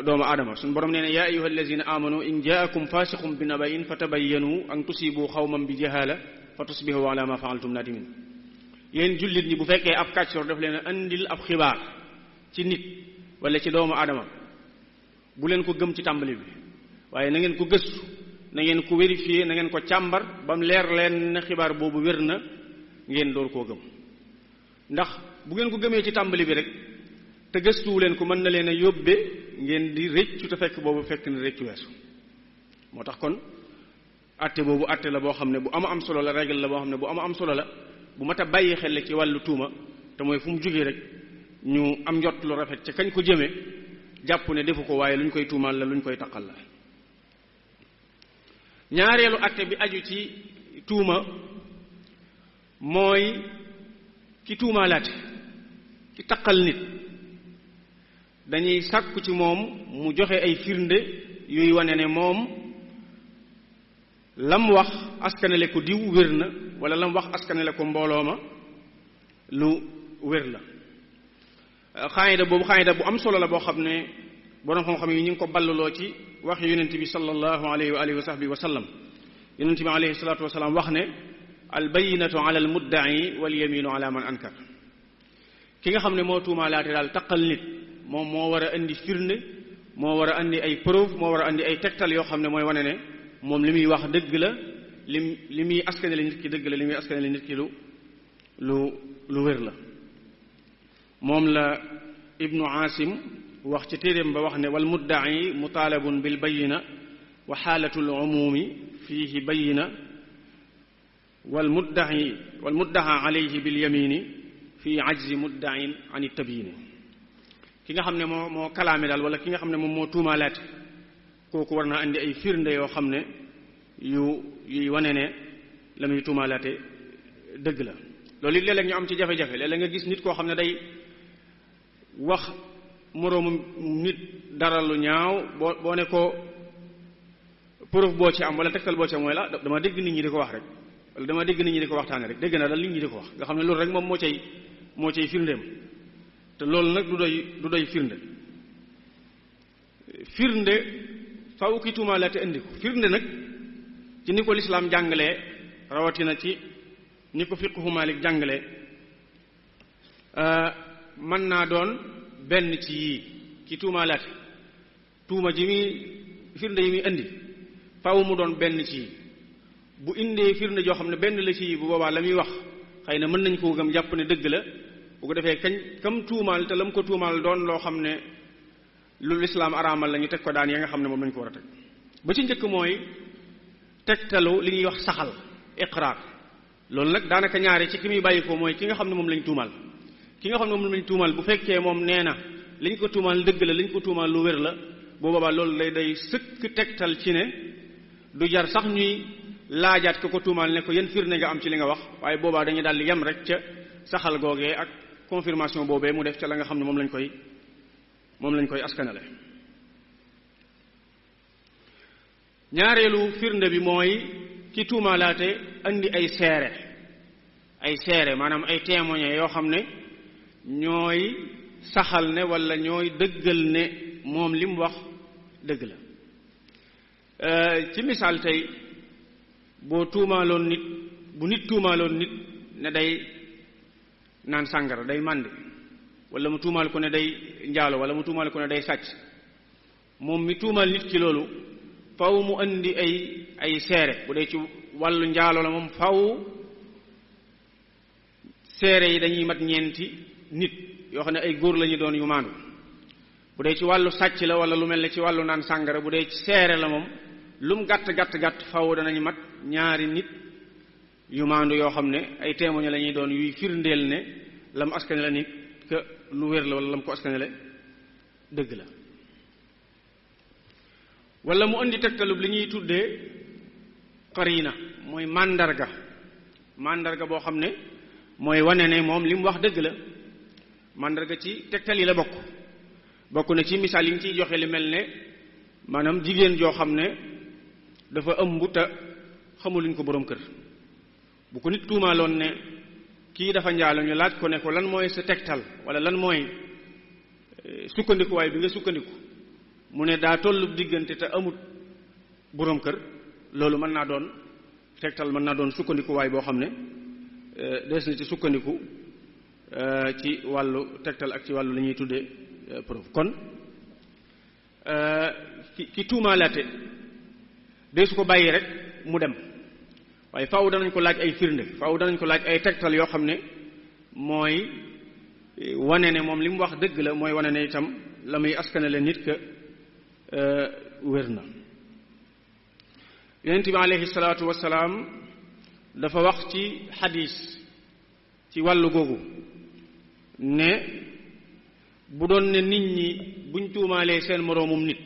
doomu aadama suñu borom nee na yaa ayyuha allazina amanu in jaakum fasiqun bi naba'in fatabayyanu an tusibu xawman bi jahala fa tusbihu ala ma fa'altum nadimin yéen jullit ñi bu fekkee ab kàccoor daf leen andil ab xibaar ci nit wala ci doomu aadama bu leen ko gëm ci tàmbali bi waaye na ngeen ko gëstu na ngeen ko vérifier, na ngeen ko càmbar ba mu leer leen ne xibaar boobu wér na ngeen door koo gëm. ndax bu ngeen ko gëmee ci tàmbali bi rek te gëstuwu leen ko mën na leen a yóbbe ngeen di rëccu te fekk boobu fekk na rëccu weesu. moo tax kon atte boobu atte la boo xam ne bu am solo la, règle la boo xam ne bu am solo la, bu mat a bàyyi xel ci wàllu tuuma, te mooy fu mu jógee rek ñu am njott lu rafet ca kañ ko jëmee, jàpp ne defu ko waaye luñ koy tuumaal la, luñ koy taqal la. ñaareelu atte bi aju ci tuuma mooy ki tuumaalaate, ki taqal nit, dañuy sàkku ci moom mu joxe ay firnde yuy wane ne moom lam wax askanale ko diw wér na, wala lam wax askanale ko mbooloo ma lu wér la. xaayida boobu xaayida bu am solo la boo xam ne borom xam-xam yi ñu ngi ko balluloo ci wax yonent bi sallallahu alayhi wa alihi wa sahbihi wa sallam. yonent bi alayhi salatu wasalaam wax ne al bayinatu ala al mudda'i wal yaminu ala man ankar. ki nga xam ne moo tuumaalaate daal taqal nit, moom moo war a indi firnde, moo war a andi ay preuve, moo war a andi ay tegtal yoo xam ne mooy wane ne moom li muy wax dëgg la, li muy askanale nit ki dëgg la, li muy askanale nit ki lu wér la. moom la ibnu Asim wax ci téeréem ba wax ne wal mudda'i mutaalabun bil bayina wa xaalatul umumi fiihi bayina wal muddaha alayhi bil yamini fii ajzi mudda'in an tabyini. ki nga xam ne moo kalaame daal, wala ki nga xam ne moom moo tuumaalaate, kooku war naa andi ay firnde yoo xam ne yuy wane ne la muy tuumaalaate dëgg la. loolu it léeg-léeg ñu am ci jafe-jafe. léeg-léeg nga gis nit koo xam ne day wax moroomu nit dara lu ñaaw, boo ne ko preuve boo ci am wala tegtal boo ci am mooy la dama dégg nit ñi di ko wax rek, wala dama dégg nit ñi di ko waxtaane rek, dégg naa daal nit ñi di ko wax, nga xam ne loolu rek moom moo cay firndeem. te loolu nag du doy firnde faw ki tuumaalaate indi ko. firnde nag ci ni ko lislaam jàngalee, rawatina ci ni ko fiqhu Maalik jàngalee, mën naa doon benn ci yii. ki tuumaalaate, tuuma ji muy firnde yi muy indi faw mu doon benn ci yii. bu indee firnde joo xam ne benn la ci yii, bu boobaa la muy wax xëy na mën nañ koo gëm jàpp ne dëgg la. bu ko defee kam tuumaal te lam ko tuumaal doon loo xam ne lu lislaam araamal la, ñu teg ko daan ya nga xam ne moom lañ ko war a teg. ba ci njëkk mooy tegtalu li ñuy wax saxal, iqraar. loolu nag daanaka ñaare ci ki muy bàyyi ko mooy ki nga xam ne moom lañ tuumaal. ki nga xam ne moom lañ tuumaal bu fekkee moom nee na liñ ko tuumaal dëgg la, liñ ko tuumaal lu wér la, boo boobaa loolu day sëkk tegtal ci ne du jar sax ñuy laajaat ko tuumaal ne ko yan firnde nga am ci li nga wax, waaye boobaa dañuy daal di yem rek ca saxal googee ak confirmation boobee mu def ca la nga xam ne moom lañ koy askanale. ñaareelu firnde bi mooy ki tuumaalaate andi ay seere maanaam ay témoins yoo xam ne ñooy saxal ne wala ñooy dëggal ne moom li mu wax dëgg la. ci misaal tey bu nit tuumaaloon nit ne day naan sàngara, day màndi, wala mu tuumaal ko ne day njaalo, wala mu tuumaal ko ne day sàcc, moom mi tuumaal nit ki loolu faw mu andi ay seere. bu dee ci wàllu njaalo la moom faw seere yi dañuy mat ñeenti nit yoo xam ne ay góor lañu doon yu maandu. bu dee ci wàllu sàcc la wala lu mel ne ci wàllu naan sàngara, bu dee ci seere la moom lu mu gàtt faw danañu mat ñaari nit yu maandu yoo xam ne ay témoins la ñuy doon yuy firndeel ne lam askanale nit que lu wér la, wala lam ko askanale dëgg la. wala mu indi tegtalub li ñuy tuddee qarina, mooy màndarga boo xam ne mooy wane ne moom li mu wax dëgg la. màndarga ci tegtal yi la bokk na ci misaal yi ñu ciy joxe li mel ne maanaam jigéen joo xam ne dafa ëmb te xamuluñ ko boroom kër. bu ko nit tuumaaloon ne kii dafa njaalo, ñu laaj ko ne ko lan mooy sa tegtal wala lan mooy sukkandikuwaay bi nga sukkandiku, mu ne daa tollu diggante te amut boroom kër, loolu mën naa doon tegtal, mën naa doon sukkandikuwaay boo xam ne des na ci sukkandiku ci wàllu tegtal ak ci wàllu li ñuy tuddee preuve. kon ki tuumaalaate dee su ko bàyyi rek mu dem waaye faaw danañ ko laaj ay firnde faaw danañ ko laaj ay tegtal yoo xam ne mooy wane ne moom li mu wax dëgg la mooy wane ne itam la muy askanale nit ka wér na. yonent bi alayhi salaatu wasalaam dafa wax ci xadiis ci wàllu googu ne bu doon ne nit ñi buñ tuumaalee seen moroomum nit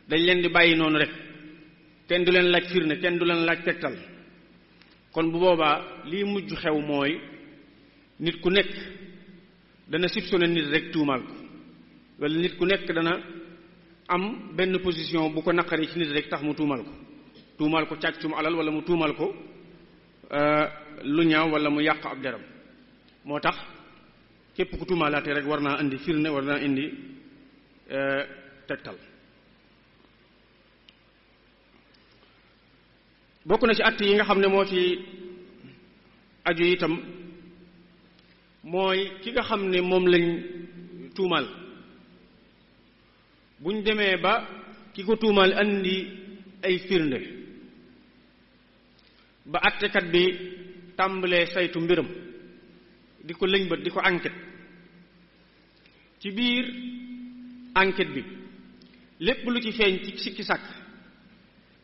dañ leen di bàyyi noonu rek kenn du leen laaj firnde kenn du leen laaj tegtal kon bu boobaa lii mujj xew mooy nit ku nekk dana soupçonné nit rek tuumaal ko wala nit ku nekk dana am benn position bu ko naqari ci nit rek tax mu tuumaal ko càccum alal wala mu tuumaal ko lu ñaaw wala mu yàq ab deram moo tax képp ku tuumaalaate rek war naa indi firnde war naa indi tegtal. bokk na ci att yi nga xam ne moo ci aju itam mooy ki nga xam ne moom lañ tuumaal buñ demee ba ki ko tuumaal andi ay firnde ba attekat bi tàmbalee saytu mbiram di ko lëñbët di ko enquête ci biir enquête bi lépp lu ci feeñ ci sikki sàkk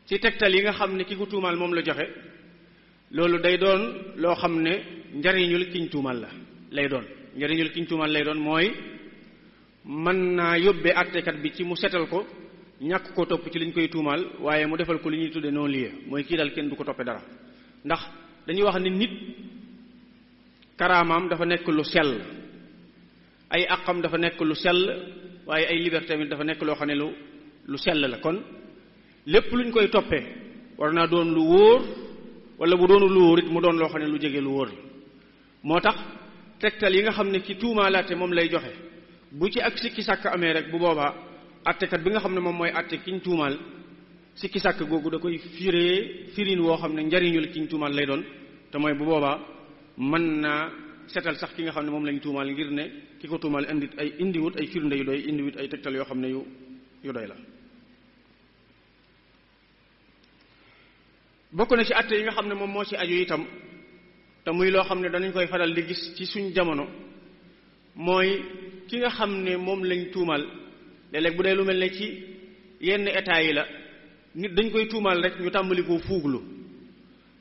ci tegtal yi nga xam ne ki ko tuumaal moom la joxe loolu day doon loo xam ne njariñul kiñ tuumaal lay doon njariñul kiñ tuumaal lay doon mooy mën naa yóbbee attekat bi ci mu setal ko ñàkk ko topp ci liñ koy tuumaal waaye mu defal ko li ñuy tudde non-lieu mooy kii daal kenn du ko toppee dara ndax dañuy wax ni nit karaamaam dafa nekk lu sell ay àqam dafa nekk lu sell waaye ay liberté mi dafa nekk loo xam ne lu sell la kon lépp luñ koy toppee war naa doon lu wóor wala bu doonu lu wóor it mu doon loo xam ne lu jege lu wóor la moo tax tegtal yi nga xam ne ki tuumaalaate moom lay joxe bu ci ak sikki sàkk amee rek bu boobaa attekat bi nga xam ne moom mooy atte kiñ tuumaal sikki sàkk googu da koy firin woo xam ne njariñul kiñ tuumaal lay doon te mooy bu boobaa mën naa setal sax ki nga xam ne moom lañ tuumaal ngir ne ki ko tuumaal indiwut ay firnde yu doy indiwut ay tegtal yoo xam ne yu doy la. bokk na ci atte yi nga xam ne moom moo ci aju itam te muy loo xam ne danañ koy faral di gis ci suñ jamono mooy ki nga xam ne moom lañ tuumaal léeg-léeg bu dee lu mel ne ci yenn état yi la nit dañ koy tuumaal rek ñu tàmbali koo fuuglu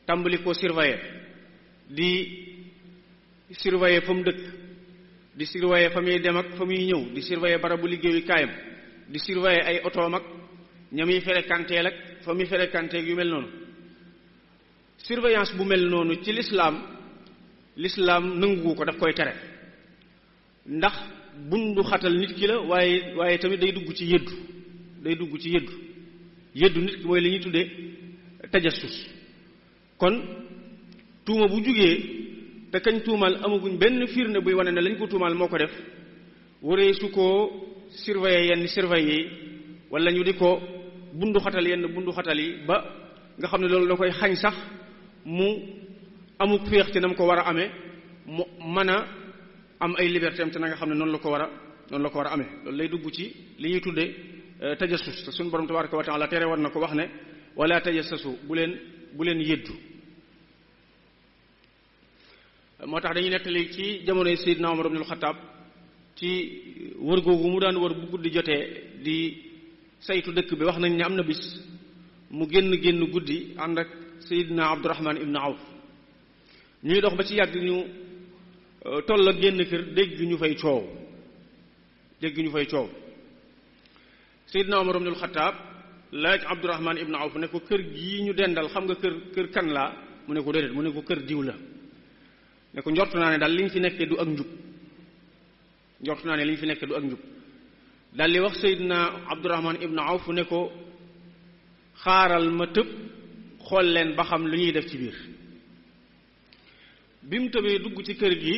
tàmbali koo surveiller di surveiller fa mu dëkk di surveiller fa muy dem ak fa muy ñëw di surveiller barabu liggéeyu kaayam di surveiller ay otoom ak ña muy fréquenteel ak fa muy fréquenté yu mel noonu surveillance bu mel noonu ci l'islam nanguwu ko daf koy tere ndax bundu xatal nit ki la waaye tamit day dugg ci yëddu nit ki mooy li ñuy tuddee tajassus kon tuuma bu jugee te kañ tuumaal amaguñ benn firnde buy wane ne lañ ko tuumaal moo ko def waree su ko surveiller yenn surveiller yi wala ñu di ko bundu xatal yenn bundu xatal yi ba nga xam ne loolu da koy xañ sax mu amuk féex ci na mu ko war a amee mu mën a am ay liberté am te na nga xam ne noonu la ko war a amee loolu lay dugg ci li ñuy tuddee tajassus te suñu borom tabaraka wa taala tere war na ko wax ne wala tajassasu bu leen yëddu moo tax dañuy nettali ci jamonoy Seydina Umar ibn al-Khattab ci wër googu mu daan wër bu guddi jotee di saytu dëkk bi wax nañ ne am na bis mu génn guddi ànd ak Seydina Abdurrahman ibn Awf ñuy dox ba ci yàgg ñu toll ak génn kër dégg ñu fay coow Seydina Umar ibn al-Khattab laaj Abdurrahman ibn Awf ne ko kër gii ñu dendal xam nga kër kan laa mu ne ko déedéet mu ne ko kër diw la ne ko njortu naa ne daal li ñu fi nekkee du ak njub daal di wax Seydina Abdurrahman ibn Awf ne ko xaaral ma tëb xool leen ba xam lu ñuy def ci biir bi mu tëbee dugg ci kër gi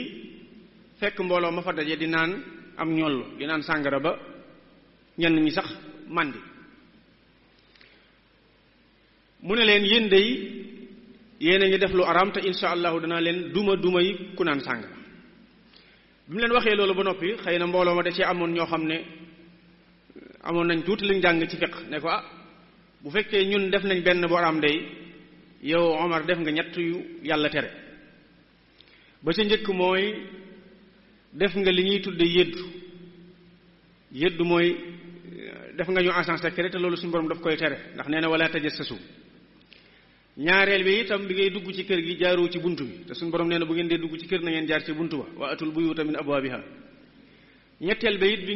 fekk mbooloo ma fa daje di naan am ñoll di naan sàngara ba ñenn ñi sax màndi mu ne leen yéen dey yéen a ngi def lu araam te insha allahu danaa leen duma yi ku naan sàngara bi mu leen waxee loolu ba noppi xëy na mbooloo ma da cee amoon ñoo xam ne amoon nañ tuuti luñ jàng ci fiq ne ko bu fekkee ñun def nañ benn baraam day yow Omar def nga ñett yu yàlla tere ba ca njëkk mooy def nga li ñuy tudde yëddu mooy def nga ñu agent secret te loolu suñu borom daf koy tere ndax nee na wala tajassasu ñaareel bi itam bi ngay dugg ci kër gi jaaroo ci buntu bi te suñu borom nee na bu ngeen dee dugg ci kër na ngeen jaar ci buntu ba wa atul buyuta min abwabiha ñetteel ba it bi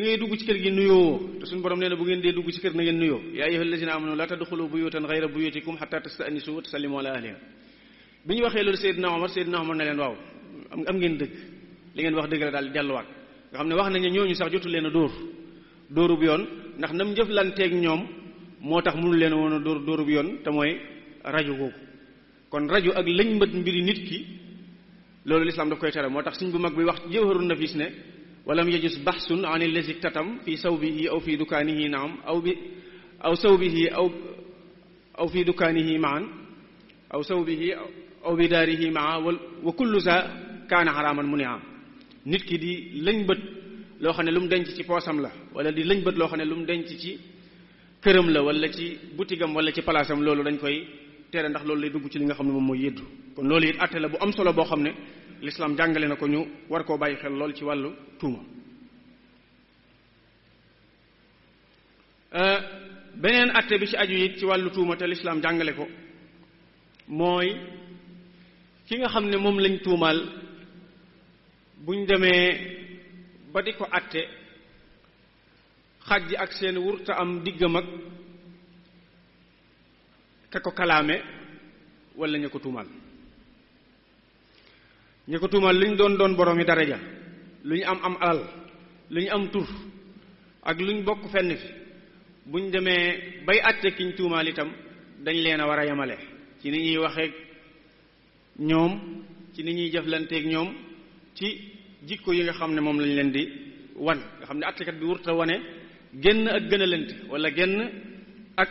ngay dugg ci kër gi nuyoo te suñu borom nee na bu ngeen dee dugg ci kër na ngeen nuyoo yaa ayyuhal lazina amanu la tadxulu buyutan ghayra buyutikum hatta tasta'nisu wa tusallimu ala ahliha bi ñu waxee loolu Seydina Omar ne leen waaw am ngeen dëgg li ngeen wax dëgg la daal di delluwaat nga xam ne wax nañu ñooñu sax jotul leen a dóoru bu yoon ndax nam jëflanteeg ñoom moo tax mënu leen woon a dóoru bu yoon te mooy rajo googu kon rajo ak lañ mbët mbiri nit ki loolu lislaam daf koy tere moo tax suñ bu mag bi wax jawharun nafis ne walam yajus bahsun an allazi tatam fi sawbihi aw fi dukaanihi naam aw sawbihi aw fi dukaanihi maan aw sawbihi aw bi daarihi maa wa kullu za kaana xaraaman munia nit ki di lañ bët loo xam ne lu mu denc ci poosam la wala di lañ bët loo xam ne lu mu denc ci këram la wala ci butigam wala ci palaasam loolu dañ koy tere ndax loolu lay dugg ci li nga xam ne moom mooy yëddu kon loolu it àtte la bu am solo boo xam ne lislaam jàngale na ko ñu war koo bàyyi xel lool ci wàllu tuuma beneen àtte bi ci aju it ci wàllu tuuma te lislaam jàngale ko mooy ki nga xam ne moom lañ tuumaal buñ demee ba di ko àtte xaj ak seen wurta am diggam ak ka ko kalaame wala ña ko tuumaal ña ko tuumaal lu ñu doon boroomi daraja lu ñu am alal lu ñu am tur ak lu ñu bokk fenn fi buñ demee bay àtte kiñ tuumaal itam dañ leen a war a yemale ci ni ñuy waxeek ñoom ci ni ñuy jëflanteek ñoom ci jikko yi nga xam ne moom lañ leen di wan nga xam ne àttekat bi wurta wane genn ak gënalante wala genn ak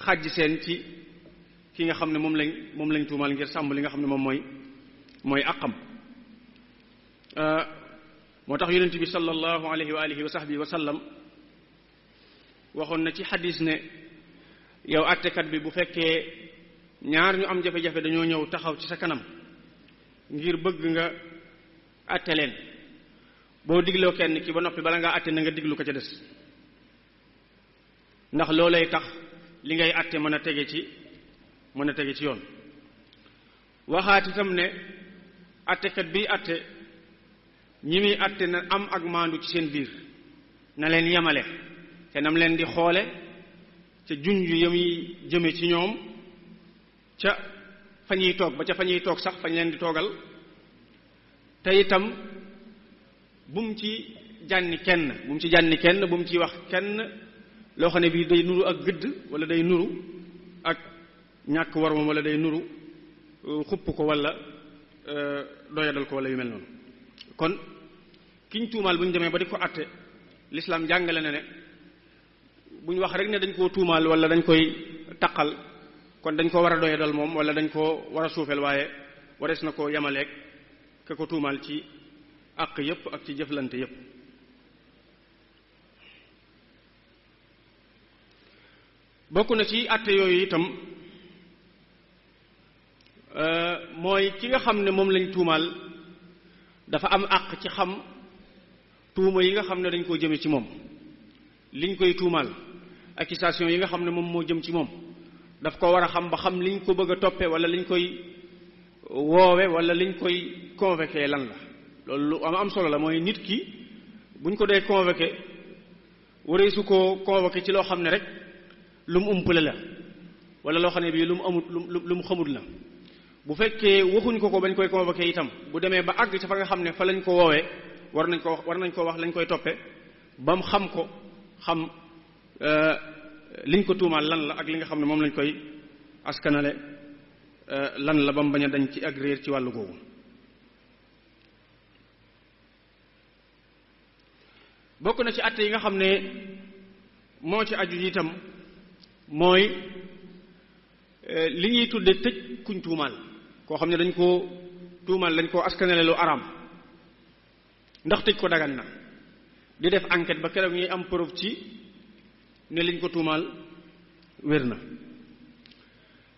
xàjj seen ci ki nga xam ne moom lañ tuumaal ngir sàmm li nga xam ne moom mooy àqam moo tax yonent bi sallallahu alayhi wa alihi wa sahbihi wa sallam waxoon na ci xadis ne yow àttekat bi bu fekkee ñaar ñu am jafe-jafe dañoo ñëw taxaw ci sa kanam ngir bëgg nga àtte leen boo digloo kenn ki ba noppi bala ngaa àtte na nga diglu ko ca des ndax loolay tax li ngay àtte mën a tege ci yoon waxaat itam ne àttekat bi àtte ñi muy àtte na am ak maandu ci seen biir na leen yemale te nam leen di xoole ca junj yamuy jëme ci ñoom ca fa ñuy toog ba ca fa ñuy toog sax fañ leen di toogal te itam bu mu ci jànni kenn bu mu ci wax kenn loo xam ne bii day nuru ak gëdd wala day nuru ak ñàkk war moom wala day nuru xupp ko wala doyadal ko wala yu mel noonu kon kiñ tuumaal bu ñu demee ba di ko àtte lislaam jàngale na ne bu ñu wax rek ne dañ koo tuumaal wala dañ koy taqal kon dañ ko war a doyadal moom wala dañ koo war a suufeel waaye warees na ko yemaleeg ka ko tuumaal ci àq yépp ak ci jëflante yépp bokk na ci àtte yooyu itam mooy ki nga xam ne moom lañ tuumaal dafa am àq ci xam tuuma yi nga xam ne dañ koo jëme ci moom liñ koy tuumaal accusation yi nga xam ne moom moo jëm ci moom daf ko war a xam ba xam liñ ko bëgg a toppe wala liñ koy woowe wala liñ koy convoqué lan la loolu lu am solo la mooy nit ki buñ ko dee convoqué waree su ko convoqué ci loo xam ne rek lu mu umpale la wala loo xam ne bii lu mu amut lu mu xamut la bu fekkee waxuñ ko bañ koy convoqué itam bu demee ba àgg ca fa nga xam ne fa lañ ko woowee war nañ ko wax lañ koy toppe ba mu xam liñ ko tuumaal lan la ak li nga xam ne moom lañ koy askanale lan la ba mu bañ a dañ ci ak réer ci wàllu googu bokk na ci àtte yi nga xam ne moo ci aju itam mooy li ñuy tudde tëj kuñ tuumaal koo xam ne dañ koo tuumaal dañ koo askanale lu araam ndax tëj ko dagan na di def enquête ba keroog ñuy am preuve ci ne liñ ko tuumaal wér na.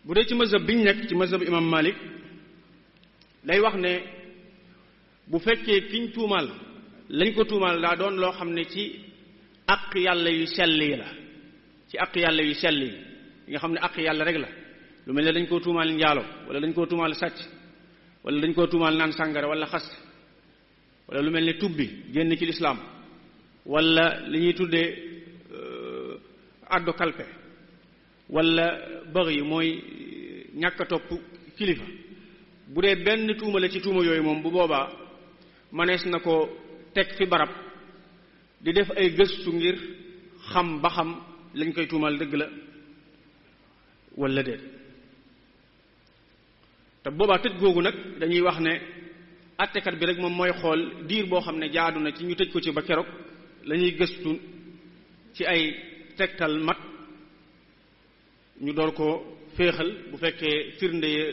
bu dee ci mazhab biñ nekk ci mazhab imam Malik day wax ne bu fekkee kiñ tuumaal lañ ko tuumaal daa doon loo xam ne ci àq yàlla yu sell yi la, ci àq yàlla yu sell yi nga xam ne àq yàlla rek la, lu mel ne dañ koo tuumaal njaalo wala dañ koo tuumaal sàcc wala dañ koo tuumaal naan sàngara wala xas wala lu mel ne tubbi génn ci lislaam wala li ñuy tuddee addo kalpe wala bëx yi mooy ñàkk a topp kilifa. bu dee benn tuuma la ci tuuma yooyu moom bu boobaa manees na ko teg fi barab di def ay gëstu ngir xam ba xam lañ koy tuumaal dëgg la wala déet. te boobaa tëj googu nag dañuy wax ne àttekat bi rek moom mooy xool diir boo xam ne jaadu na ci ñu tëj ko ci ba keroog la ñuy gëstu ci ay tegtal mat ñu door koo féexal bu fekkee firnde ye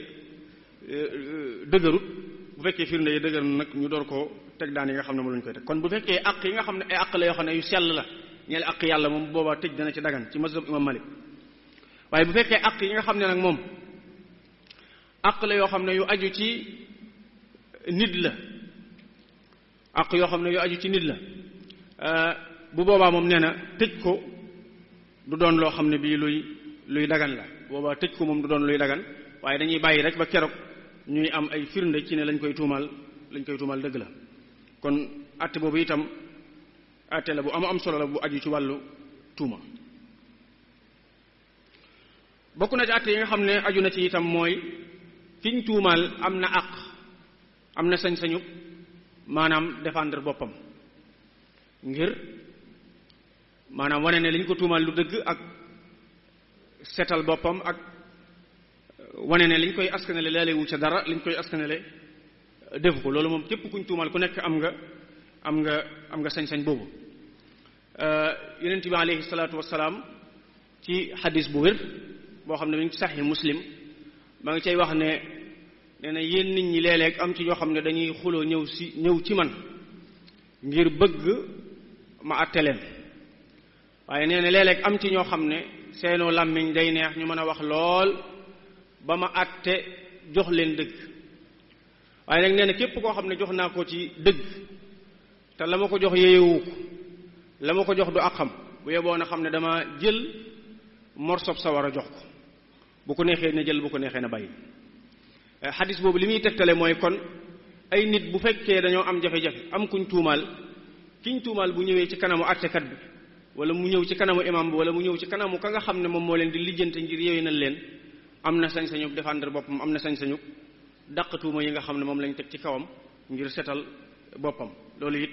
dëgërut, bu fekkee firnde ye dëgër nag ñu door koo teg daan yi nga xam ne moom lañu koy teg. kon bu fekkee àq yi nga xam ne ay àq la yoo xam ne yu sell la ñeel àq yàlla moom boobaa tëj dana ci dagan ci mazhab imam Malik. waaye bu fekkee àq yi nga xam ne nag moom àq la yoo xam ne yu aju ci nit la, àq yoo xam ne yu aju ci nit la, bu boobaa moom nee na tëj ko du doon loo xam ne bii luy dagan la. boobaa tëj ko moom du doon luy dagan, waaye dañuy bàyyi rek ba keroog ñuy am ay firnde ci ne lañ koy tuumaal dëgg la. kon àtte boobu itam àtte la bu am solo la bu aju ci wàllu tuuma. bokk na ci àtte yi nga xam ne aju na ci itam mooy fiñ tuumaal am na àq, am na sañ-sañu maanaam défendre boppam ngir maanaam wane ne liñ ko tuumaal lu dëgg ak setal boppam ak wane ne liñ koy askanale laale wu ca dara, liñ koy askanale defu ko. loolu moom képp kuñ tuumaal ku nekk am nga sañ-sañ boobu. yonent bi alayhi salaatu wassalaam ci xadis bu wér boo xam ne mi ngi ci Sahih Muslim maa ngi cay wax ne nee na yéen nit ñi léeg-léeg am ci ñoo xam ne dañuy xuloo ñëw ci man ngir bëgg ma àtte leen, waaye nee na léeg-léeg am ci ñoo xam ne seenoo làmmiñ day neex ñu mën a wax lool ba ma àtte jox leen dëgg. waaye nag nee na képp koo xam ne jox naa ko ci dëgg te la ma ko jox yeewu ko, la ma ko jox du àqam, bu yeboo na xam ne dama jël morsob sa war a jox ko, bu ko neexee na jël, bu ko neexee na bàyyi. xadis boobu li muy tegtale mooy kon ay nit bu fekkee dañoo am jafe-jafe am kuñ tuumaal, kiñ tuumaal bu ñëwee ci kanamu àttekat bi wala mu ñëw ci kanamu imam bi wala mu ñëw ci kanamu ka nga xam ne moom moo leen di lijjante ngir yéwénal leen, am na sañ-sañu défendre boppam, am na sañ-sañu dàq tuuma yi nga xam ne moom lañ teg ci kawam ngir setal boppam. loolu it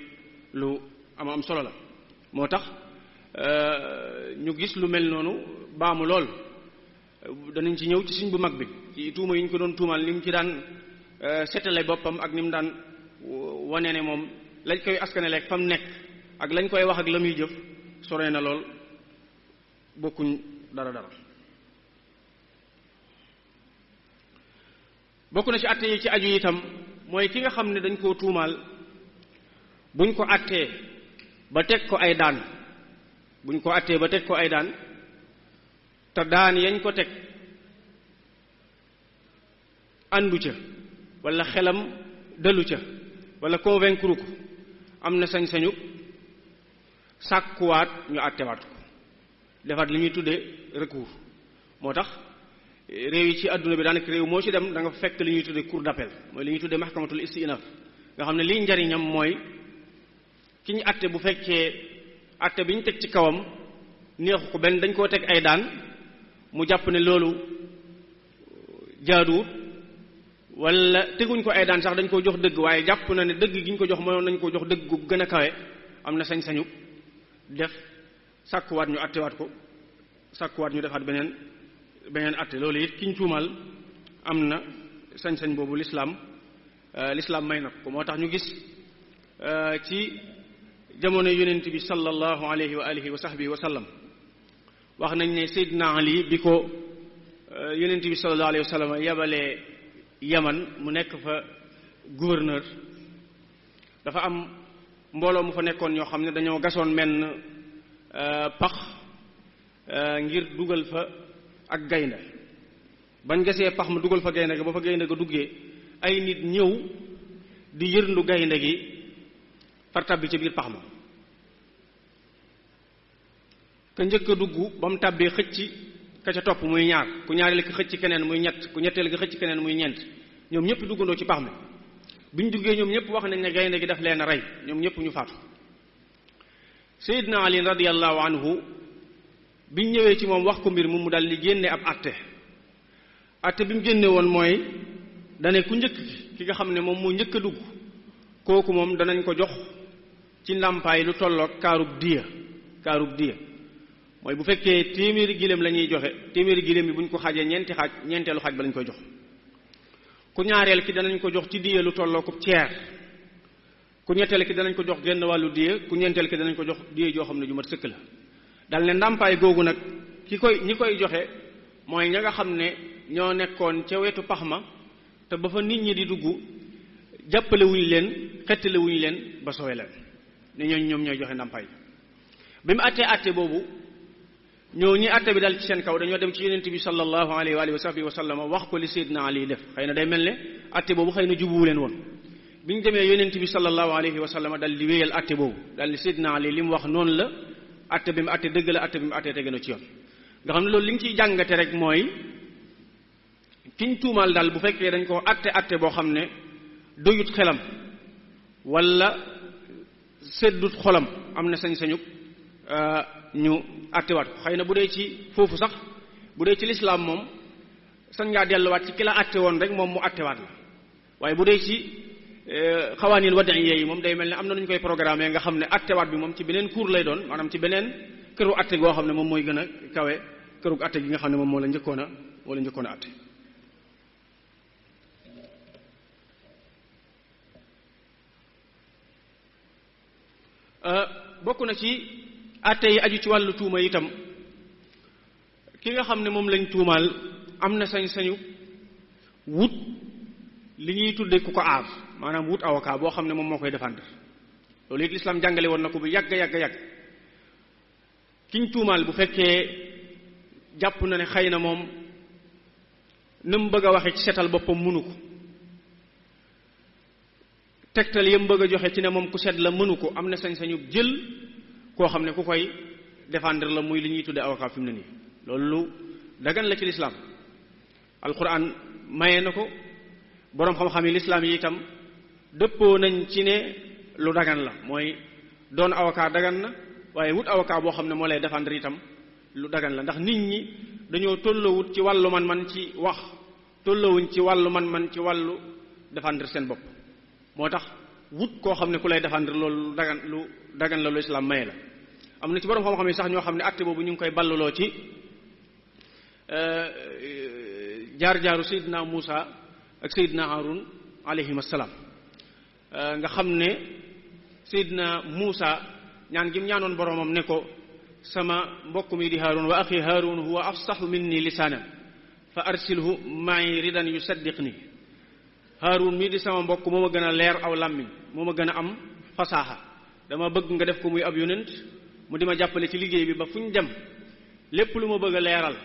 lu am solo la. moo tax ñu gis lu mel noonu baamu lool. danañ ci ñëw ci suñ bu mag bi ci tuuma yi ñu ko doon tuumaal ni mu ci daan setale boppam ak ni mu daan wane ne moom lañ koy askanaleeg fa mu nekk ak lañ koy wax ak la muy jëf sore na lool, bokkuñ dara. bokk na ci àtte yi ci aju itam mooy ki nga xam ne dañ koo tuumaal buñ ko àttee ba teg ko ay daan, te daan yañ ko teg àndu ca wala xelam dalu ca wala convaincre ko, am na sañ-sañu sàkkuwaat ñu àttewaat ko, defaat li ñuy tuddee recours. moo tax réew yi ci àdduna bi daanaka réew moo ci dem da nga fekk li ñuy tuddee cour d'appel, mooy li ñuy tuddee mahkamatul istinaf, nga xam ne liy njariñam mooy ki ñu àtte bu fekkee àtte bi ñu teg ci kawam neexu ko benn dañ koo teg ay daan mu jàpp ne loolu jaaduwut, wala teguñ ko ay daan sax dañ koo jox dëgg waaye jàpp na ne dëgg gi ñu ko jox mënoon nañ koo jox dëgg gu gën a kawe, am na sañ-sañu def sàkkuwaat ñu àttewaat ko, sàkkuwaat ñu defaat beneen àtte. loolu it ki ñu tuumal am na sañ-sañ boobu lislaam may na ko. moo tax ñu gis ci jamono yonent bi sallallahu alayhi wa alihi wa sahbihi wa sallam wax nañ ne Seydina Ali bi ko yonent bi sallallahu alayhi wa sallam yabalee Yaman mu nekk fa gouverneur, dafa am mbooloo mu fa nekkoon ñoo xam ne dañoo gasoon menn pax ngir dugal fa ak gaynde bañ gasee pax ma dugal fa gaynde ga ba fa gaynde ga duggee ay nit ñëw di yërndu gaynde gi far tàbbi ca biir pax ma ka njëkk a dugg ba mu tàbbee xëcc ka ca topp muy ñaar ku ñaareel ki xëcc keneen muy ñett ku ñetteel ki xëcc keneen muy ñeent ñoom ñëpp duggandoo ci pax mi biñ duggee ñoom ñëpp wax nañ ne gaynde gi daf leen a rey ñoom ñëpp ñu faatu Seydina Ali radiyallahu anhu biñ ñëwee ci moom wax ko mbir mu dal di génne ab atte bi mu génne woon mooy dane ku njëkk ki nga xam ne moom moo njëkk a dugg kooku moom danañ ko jox ci ndàmpaay lu tolloog kaarub diya mooy bu fekkee téeméeri giléem la ñuy joxe téeméeri giléem bi bu ñu ko xaajee ñeenti xaaj ñeenteelu xaaj ba lañ koy jox ku ñaareel ki danañ ko jox ci diya lu tolloo ko ceer ku ñetteel ki danañ ko jox genn wàllu diya ku ñeenteel ki danañ ko jox diya joo xam ne ju mat sëkk la dal ne ndàmpaay googu nag ñi koy joxe mooy ña nga xam ne ñoo nekkoon ca wetu pax ma te ba fa nit ñi di dugg jàppale wuñu leen xettale wuñu leen ba sowe leen ne ñoom ñooy joxe ndàmpaay bi mu àttee boobu ñoo ñi àtte bi dal ci seen kaw dañoo dem ci yonent bi sallallahu alayhi wa alihi wa sahbihi wa sallam wax ko li Seydina Ali def xëy na day mel ne àtte boobu xëy na jubuwu leen woon bi ñu demee yonent bi sallallahu alayhi wa sallam dal di wéyal àtte boobu dal di Seydina Ali li mu wax noonu la àtte bi mu àtte dëgg la àtte bi mu àtte tege na ci yoon nga xam ne loolu li nga ciy jàngate rek mooy kiñ tuumaal daal bu fekkee dañ ko àtte boo xam ne doyut xelam wala seddut xolam am na sañ-sañu ñu àttewaat ko xëy na bu dee ci foofu sax bu dee ci lislaam moom sañ ngaa delluwaat ci ki la àtte woon rek moom mu àttewaat la waaye bu dee ci xawaaniin wad'iyya yi moom day mel ne am na nu ñu koy programme nga xam ne àttewaat bi moom ci beneen cour lay doon maanaam ci beneen këru àtte goo xam ne moom mooy gën a kawe këru àtte gi nga xam ne moom moo la njëkkoon a àtte bokk na ci àtte yi aju ci wàllu tuuma itam ki nga xam ne moom lañ tuumaal am na sañ-sañu wut li ñuy tudde ku ko aar maanaam wut avocat boo xam ne moom moo koy défendre loolu it lislaam jàngale woon na ko bu yàgg kiñ tuumaal bu fekkee jàpp na ne xëy na moom na mu bëgg a waxe ci setal boppam mënu ko tegtal yam bëgg a joxe ci ne moom ku set la mënu ko am na sañ-sañu jël koo xam ne ku koy défendre la muy li ñuy tudde avocat fi mu ne nii loolu lu dagan la ci lislaam alquran maye na ko boroom xam-xam yi lislaam yi itam dëppoo nañ ci ne lu dagan la mooy doon avocat dagan na waaye wut avocat boo xam ne moo lay défendre itam lu dagan la ndax nit ñi dañoo tollowut ci wàllu man-man ci wax tollowuñ ci wàllu man-man ci wàllu défendre seen bopp moo tax wut koo xam ne ku lay défendre loolu lu dagan la lu islaam maye la am na ci borom xam-xam yi sax ñoo xam ne àtte boobu ñu ngi koy balluloo ci jaar-jaaru Seydina Muusa ak Seydina Haarun alayhim assalaam nga xam ne Seydina Muusa ñaan gi mu ñaanoon boromam ne ko sama mbokk mi di Haarun wa axi Haarun huwa afsahu minni lisaanan fa arsilhu ma'i ridan yusaddiqni Haarun mii di sama mbokk moo ma gën a leer aw làmmiñ moo ma gën a am fasaaxa dama bëgg nga def ko muy ab yonent mu di ma jàppale ci liggéey bi ba fu ñu dem lépp lu ma bëgg a leeral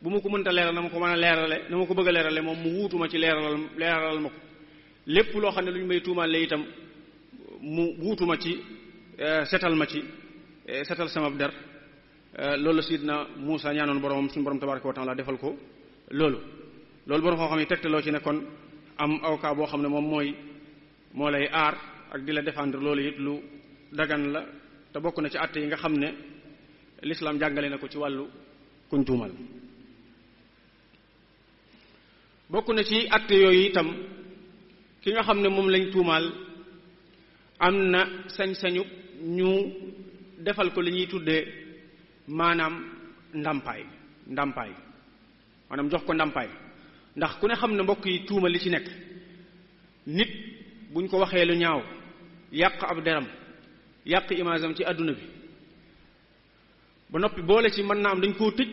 bu ma ko mënta leeral na ma ko mën a leerale na ma ko bëgg a leerale moom mu wuutuma ci leeralal ma ko lépp loo xam ne lu ñu may tuumaale itam mu wuutuma ci setal ma ci setal sama der loolu la Sidna Muusa ñaanoon boromam suñu borom tabaraka wa taala defal ko loolu borom xam-xam yi tegtaloo ci ne kon am avocat boo xam ne moom moo lay aar ak di la défendre loolu it lu dagan la te bokk na ci àtte yi nga xam ne l'islam jàngale na ko ci wàllu kuñ tuumal bokk na ci àtte yooyu itam ki nga xam ne moom lañ tuumaal am na sañ-sañu ñu defal ko li ñuy tuddee maanaam ndàmpaay maanaam jox ko ndàmpaay ndax ku ne xam ne mbokk yi tuuma li ci nekk nit buñ ko waxee lu ñaaw yàq ab deram yàq image am ci àdduna bi ba noppi boole ci mën naa am dañ koo tëj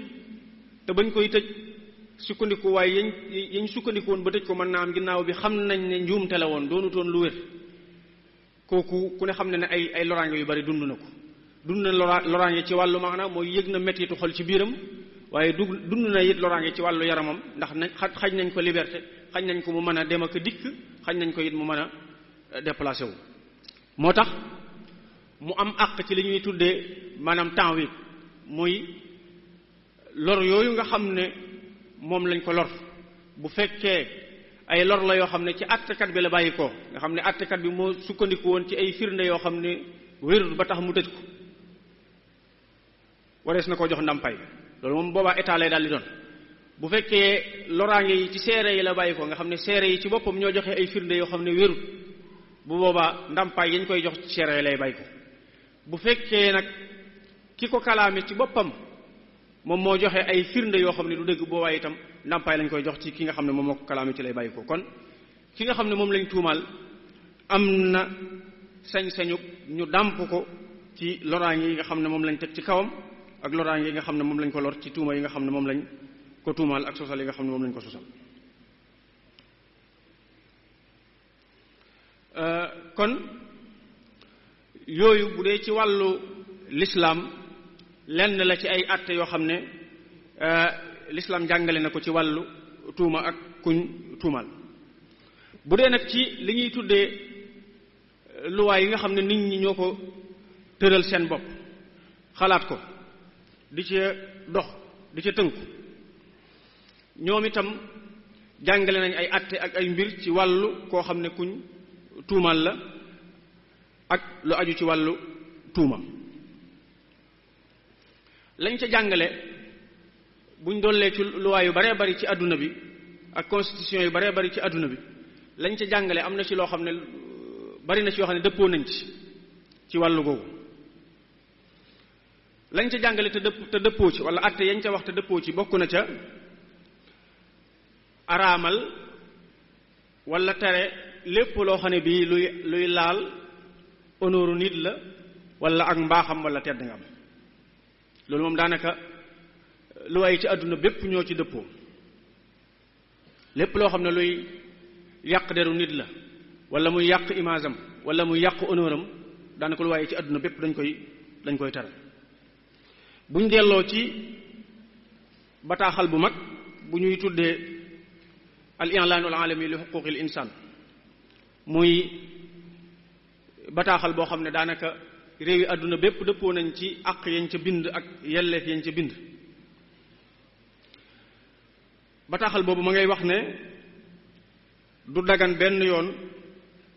te bañ koy tëj sukkandiku waaye yañ sukkandiku woon ba tëj ko mën naa am ginnaaw bi xam nañ ne njuumte la woon doonutoon lu wér kooku ku ne xam ne ne ay loraange yu bari dund na ko dund na loraange ci wàllu maanaam mooy yëg na mettitu xol ci biiram waaye dund na it loraange ci wàllu yaramam ndax xañ nañ ko liberté xañ nañ ko mu mën a dem ak dikk xañ nañ ko it mu mën a déplacé wu moo tax mu am àq ci li ñuy tuddee maanaam temps wi muy lor yooyu nga xam ne moom lañ ko lor bu fekkee ay lor la yoo xam ne ci àttekat bi la bàyyi ko nga xam ne àttekat bi moo sukkandiku woon ci ay firnde yoo xam ne wérul ba tax mu tëj ko warees na ko jox ndàmpaay loolu moom boobaa état lay daal di doon bu fekkee loraange yi ci seere yi la bàyyi ko nga xam ne seere yi ci boppam ñoo joxe ay firnde yoo xam ne wérul bu boobaa ndàmpaay yañ koy jox ci seere yi lay bàyyi ko bu fekkee nag ki ko kalaame ci boppam moom moo joxe ay firnde yoo xam ne du dëgg boobaa itam ndàmpaay lañ koy jox ci ki nga xam ne moom moo ko kalaame ci lay bàyyi ko kon ki nga xam ne moom lañ tuumaal am na sañ-sañu ñu dàmp ko ci loraange yi nga xam ne moom lañ teg ci kawam ak loraange yi nga xam ne moom lañ ko lor ci tuuma yi nga xam ne moom lañ ko tuumaal ak sosal yi nga xam ne moom lañ ko sosal kon yooyu bu dee ci wàllu lislaam lenn la ci ay àtte yoo xam ne lislaam jàngale na ko ci wàllu tuuma ak kuñ tuumaal bu dee nag ci li ñuy tuddee luwaay yi nga xam ne nit ñi ñoo ko tëral seen bopp xalaat ko di ca dox di ca tënku ñoom itam jàngale nañ ay àtte ak ay mbir ci wàllu koo xam ne kuñ tuumaal la ak lu aju ci wàllu tuuma lañ ca jàngale buñ dollee ci loi yu baree bari ci àdduna bi ak constitution yu baree bari ci àdduna bi lañ ca jàngale am na ci loo xam ne bari na ci yoo xam ne dëppoo nañ ci wàllu googu lañ ca jàngale te dëppoo ci wala àtte yañ ca wax te dëppoo ci bokk na ca araamal wala tere lépp loo xam ne bii luy laal honneur nit la wala ak mbaaxam wala tedd nga am loolu moom daanaka lu way ci àdduna bépp ñoo ci dëppoo lépp loo xam ne luy yàq deru nit la wala muy yàq image am wala muy yàq honneur am daanaka lu waaye ci àdduna bépp dañ koy tere buñ delloo ci bataaxal bu mag bu ñuy tuddee al i'laanul aalami li xuquuqil insaan muy bataaxal boo xam ne daanaka réew yi àdduna bépp dëppoo nañ ci àq yañ ca bind ak yelleef yañ ca bind bataaxal boobu ma ngay wax ne du dagan benn yoon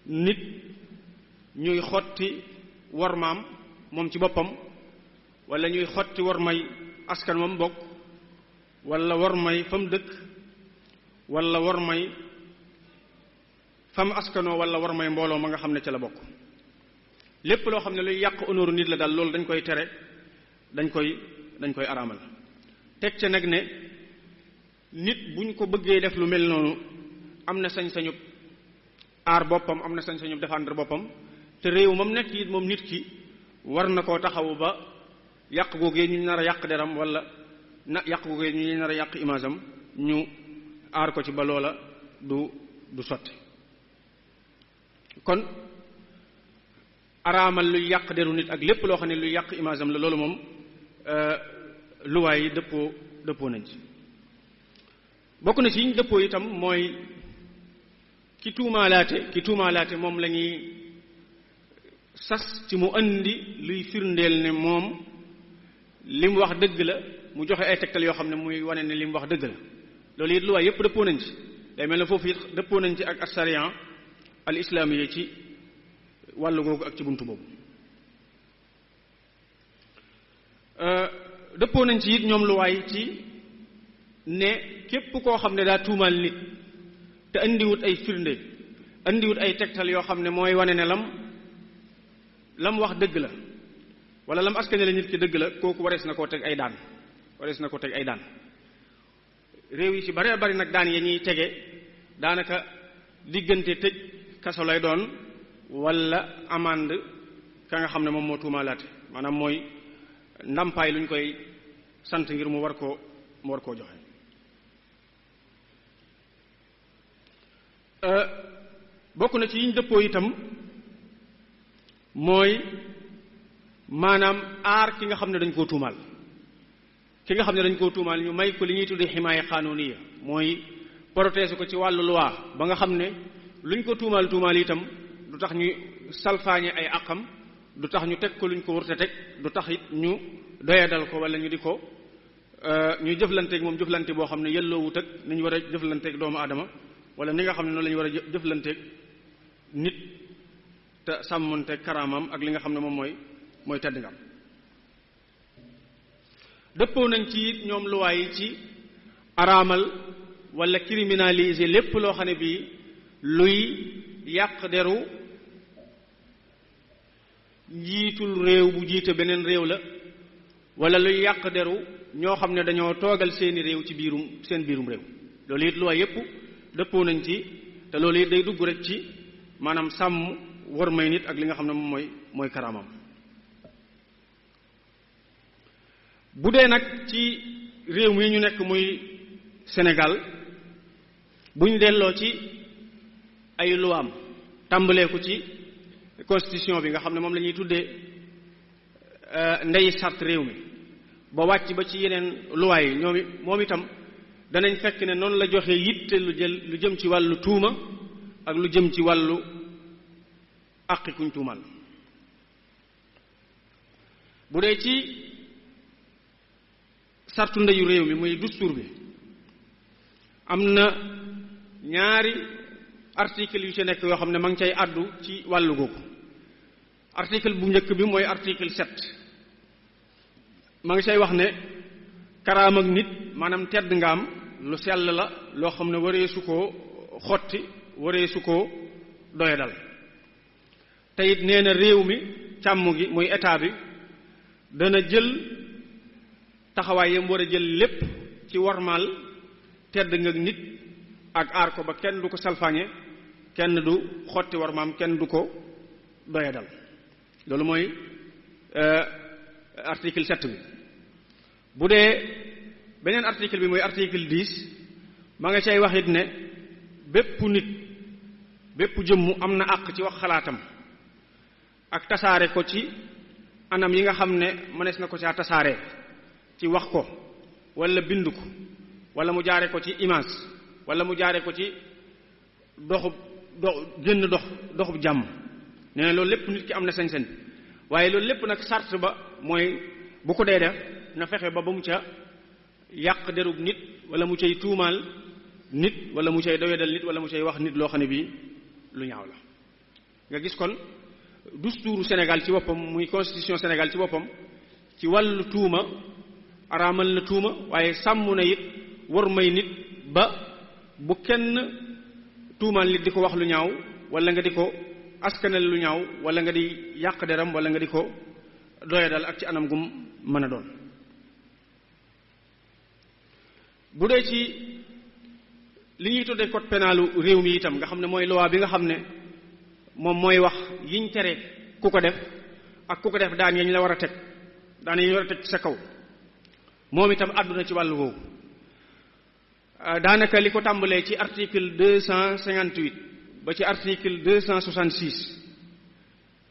nit ñuy xotti wormaam moom ci boppam wala ñuy xotti wormay askan moom bokk wala wormay fam dëkk wala wormay fam askanoo wala wormay mbooloo ma nga xam ne ca la bokk lépp loo xam ne luy yàq honneur nit la daal loolu dañ koy tere dañ koy araamal teg ca nag ne nit buñ ko bëggee def lu mel noonu am na sañ-sañu aar boppam am na sañ-sañu défendre boppam te réew moom nekk it moom nit ki war na koo taxawu ba yàq googee ñu nar a yàq deram wala yàq googee ñu nar a yàq image am ñu aar ko ci ba loola du sotti kon araamal luy yàq deru nit ak lépp loo xam ne luy yàq image am la loolu moom luwaay yi dëppoo nañ ci bokk na ci yiñ dëppoo itam mooy ki tuumaalaate moom la ñuy sas ci mu andi luy firndeel ne moom li mu wax dëgg la mu joxe ay tegtal yoo xam ne muy wane ne li mu wax dëgg la loolu it luwaay yépp dëppoo nañ ci day mel ne foofu it dëppoo nañ ci ak as-sariya al islaamiyya ci wàllu googu ak ci buntu boobu dëppoo nañ ci it ñoom luwaay ci ne képp koo xam ne daa tuumaal nit te andiwut ay firnde andiwut ay tegtal yoo xam ne mooy wane ne lam wax dëgg la wala lam askane la nit ki dëgg la kooku warees na koo teg ay daan réew yi ci bare bari nag daan ya ñuy tege daanaka diggante tëj kaso lay doon wala amande ka nga xam ne moom moo tuumaalaate maanaam mooy ndàmpaay lu ñu koy sant ngir mu war koo joxe bokk na ci yiñ dëppoo itam mooy maanaam aar ki nga xam ne dañ koo tuumaal ki nga xam ne dañ koo tuumaal ñu may ko li ñuy tuddee ximaaya xanuuniya mooy protéger ko ci wàllu loi ba nga xam ne luñ ko tuumaal itam du tax ñu salfaañe ay àqam du tax ñu teg ko luñ ko wurte teg du tax it ñu doyadal ko wala ñu di ko ñuy jëflanteeg moom jëflante boo xam ne yelloowut ak ni ñu war a jëflanteeg doomu aadama wala ni nga xam ne noonu la ñu war a jëflanteeg nit te sàmmonteeg karaamam ak li nga xam ne moom mooy tedd ngam dëppoo nañ ci it ñoom luwaay yi ci araamal wala criminaliser lépp loo xam ne bii luy yàq deru njiitul réew bu jiite beneen réew la wala luy yàq deru ñoo xam ne dañoo toogal seeni réew ci seen biirum réew loolu it luwaay yépp dëppoo nañ ci te loolu it day dugg rek ci maanaam sàmm war may nit ak li nga xam ne moom mooy karaamam bu dee nag ci réew mi ñu nekk muy Sénégal bu ñu delloo ci ay luwaam tàmbalee ko ci constitution bi nga xam ne moom la ñuy tuddee ndey sart réew mi ba wàcc ba ci yeneen luwaay yi moom itam danañ fekk ne noonu la joxe yitte lu jëm ci wàllu tuuma ak lu jëm ci wàllu àqi kuñ tuumal bu dee ci sartu ndeyu réew mi muy dustuur bi am na ñaari article yu ci nekk yoo xam ne ma ngi cay àddu ci wàllu googu article bu njëkk bi mooy article 7 ma ngi cay wax ne karaam ak nit maanaam tedd nga am lu sell la loo xam ne waree su koo xotti waree su koo doyadal te it nee na réew mi càmm gi muy état bi dana jël taxawaay yam war a jël lépp ci warmaal tedd nga nit ak aar ko ba kenn du ko salfaañe kenn du xotti warmaam kenn du ko doyadal loolu mooy article 7 bi bu dee beneen article bi mooy article 10 ma nga cay wax it ne bépp nit bépp jëmmu am na àq ci wax xalaatam ak tasaare ko ci anam yi nga xam ne mënees na ko caa tasaare ci wax ko wala bind ko wala mu jaare ko ci image wala mu jaare ko ci doxub jàmm nee na loolu lépp nit ki am na sañ-sañ waaye loolu lépp nag sart ba mooy bu ko dee def na fexe ba mu ca yàq derub nit wala mu cay tuumaal nit wala mu cay doyadal nit wala mu cay wax nit loo xam ne bii lu ñaaw la nga gis kon dustuuru Sénégal ci boppam muy constitution Sénégal ci boppam ci wàllu tuuma araamal na tuuma waaye sàmm na it war may nit ba bu kenn tuumaal nit di ko wax lu ñaaw wala nga di ko askanal lu ñaaw wala nga di yàq deram wala nga di ko doyadal ak ci anam gum mën a doon bu dee ci li ñuy tuddee code pénalu réew mi itam nga xam ne mooy loi bi nga xam ne moom mooy wax yiñ tere ku ko def ak ku ko def daan yañ la war a teg daan yañ war a teg ci sa kaw moom itam àdduna ci wàllu woowu daanaka li ko tàmbalee ci article 258 ba ci article 266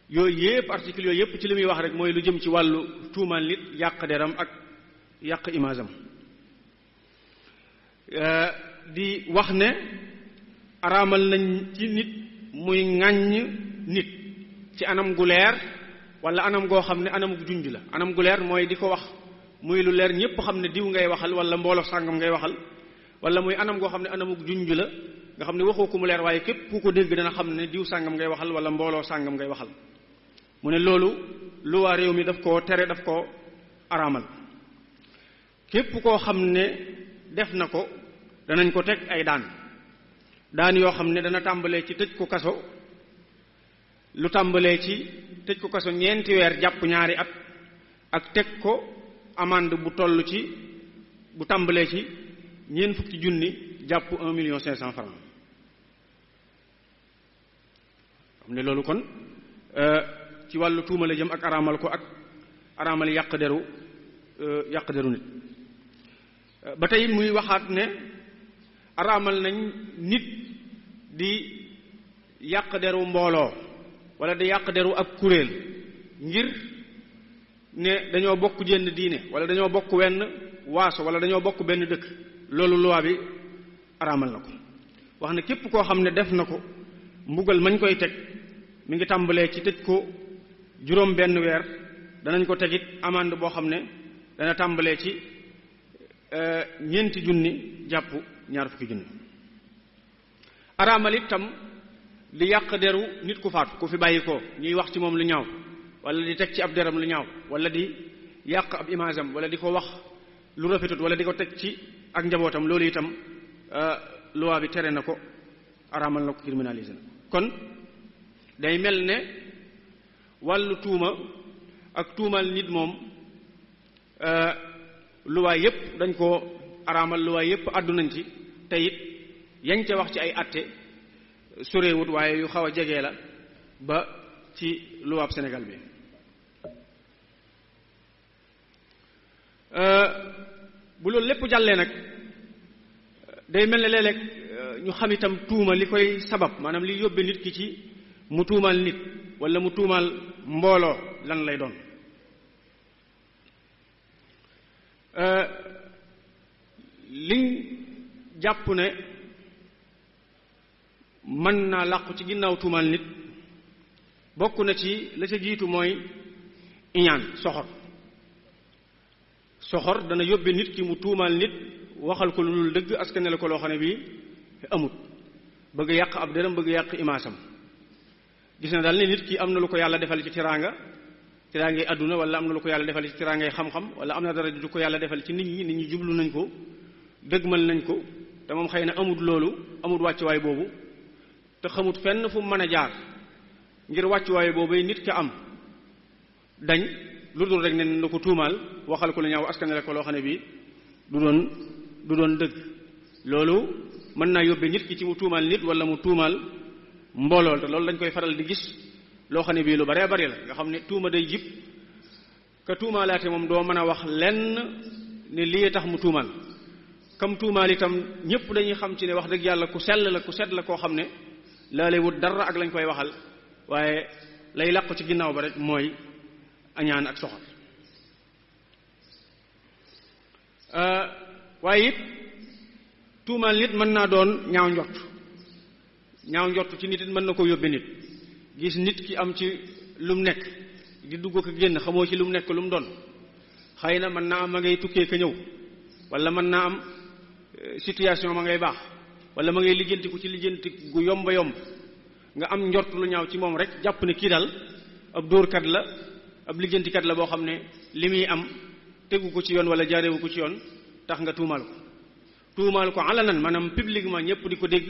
yooyu yépp article yooyu yépp ci li muy wax rek mooy lu jëm ci wàllu tuumaal nit yàq deram ak yàq image am di wax ne araamal nañ ci nit muy ŋàññ nit ci anam gu leer wala anam goo xam ne anam gu junj la anam gu leer mooy di ko wax muy lu leer ñépp xam ne diw ngay waxal wala mbooloo sàngam ngay waxal wala muy anam goo xam ne anam gu junj la nga xam ne waxoo ko mu leer waaye képp ku ko dégg dana xam ne diw sàngam ngay waxal wala mbooloo sàngam ngay waxal mu ne loolu lu waa réew mi daf koo tere daf koo araamal képp koo xam ne def na ko danañ ko teg ay daan yoo xam ne dana tàmbalee ci tëj ko kaso lu tàmbalee ci tëj ko kaso 4 weer jàpp 2 at ak teg ko amende bu toll ci bu tàmbalee ci 40,000 jàpp 1,500,000 francs xam ne loolu kon ci wàllu tuuma la jëm ak araamal ko ak araamal yàq deru nit ba tey muy waxaat ne araamal nañ nit di yàq deru mbooloo wala di yàq deru ab kuréel ngir ne dañoo bokk jenn diine wala dañoo bokk waaso wala dañoo bokk benn dëkk loolu loi bi araamal na ko wax ne képp koo xam ne def na ko mbugal mañ koy teg mi ngi tàmbalee ci tëj ko juróom benn weer danañ ko tegit amande boo xam ne dana tàmbalee ci 4,000 jàpp 20,000 araamal itam di yàq deru nit ku faatu ku fi bàyyi ko ñuy wax ci moom lu ñaaw wala di teg ci ab deram lu ñaaw wala di yàq ab image am wala di ko wax lu rafetut wala di ko teg ci ak njabootam loolu itam loi bi tere na ko araamal na ko criminalisé na kon day mel ne wàllu tuuma ak tuumal nit moom loi yépp dañ ko araamal loi yépp àddu nañ ci te it yañ ca wax ci ay atte sorewut waaye yu xaw a jege la ba ci loi Sénégal bi bu loolu lépp jàllee nag day mel ne léeg-léeg ñu xam itam tuuma li koy sabab maanaam li yóbbe nit ki ci mu tuumal nit wala mu tuumal mbooloo lan lay doon liñ jàpp ne mën naa làqu ci ginnaaw tuumal nit bokk na ci la ca jiitu mooy iñaan soxor dana yóbbe nit ki mu tuumal nit waxal ko lu dul dëgg askanale ko loo xam ne bii amut bëgg yàq ab dërëm bëgg yàq imaasam gis na daal ne nit ki am na lu ko yàlla defal ci tiraangay àdduna wala am na lu ko yàlla defal ci tiraangay xam-xam wala am na dara du ko yàlla defal ci nit ñi jublu nañ ko dëgmal nañ ko te moom xëy na amut loolu amut wàccuwaay boobu te xamut fenn fu mu mën a jaar ngir wàccuwaay boobu nit ka am dañ lu dul rek ne na ko tuumaal waxal ko lu ñaaw askanale ko loo xam ne bii du doon dëgg loolu mën naa yóbbe nit ki ci mu tuumaal nit wala mu tuumaal mbooloo te loolu dañ koy faral di gis loo xam ne bii lu baree bari la nga xam ne tuuma day jib ka tuumaalaate moom doo mën a wax lenn ne lii tax mu tuumaal kam tuumaal itam ñëpp dañuy xam ci ne wax dëgg yàlla ku sell la ku set la koo xam ne laalee wut dara ak lañ koy waxal waaye lay làqu ci ginnaaw ba rek mooy añaan ak soxor waaye it tuumaal nit mën naa doon ñaaw njort ci nit it mën na ko yóbbe nit gis nit ki am ci lu mu nekk di dugg ko génn xamoo ci lu mu nekk lu mu doon xëy na mën naa am ma ngay tukkee ka ñëw wala mën naa am situation ma ngay baax wala ma ngay lijjantiku ci lijjanti gu yomba yomb nga am njort lu ñaaw ci moom rek jàpp ne kii daal ab dóorkat la ab lijjantikat la boo xam ne li muy am tegu ko ci yoon wala jaarewu ko ci yoon tax nga tuumaal ko alanan maanaam publiquement ñëpp di ko dégg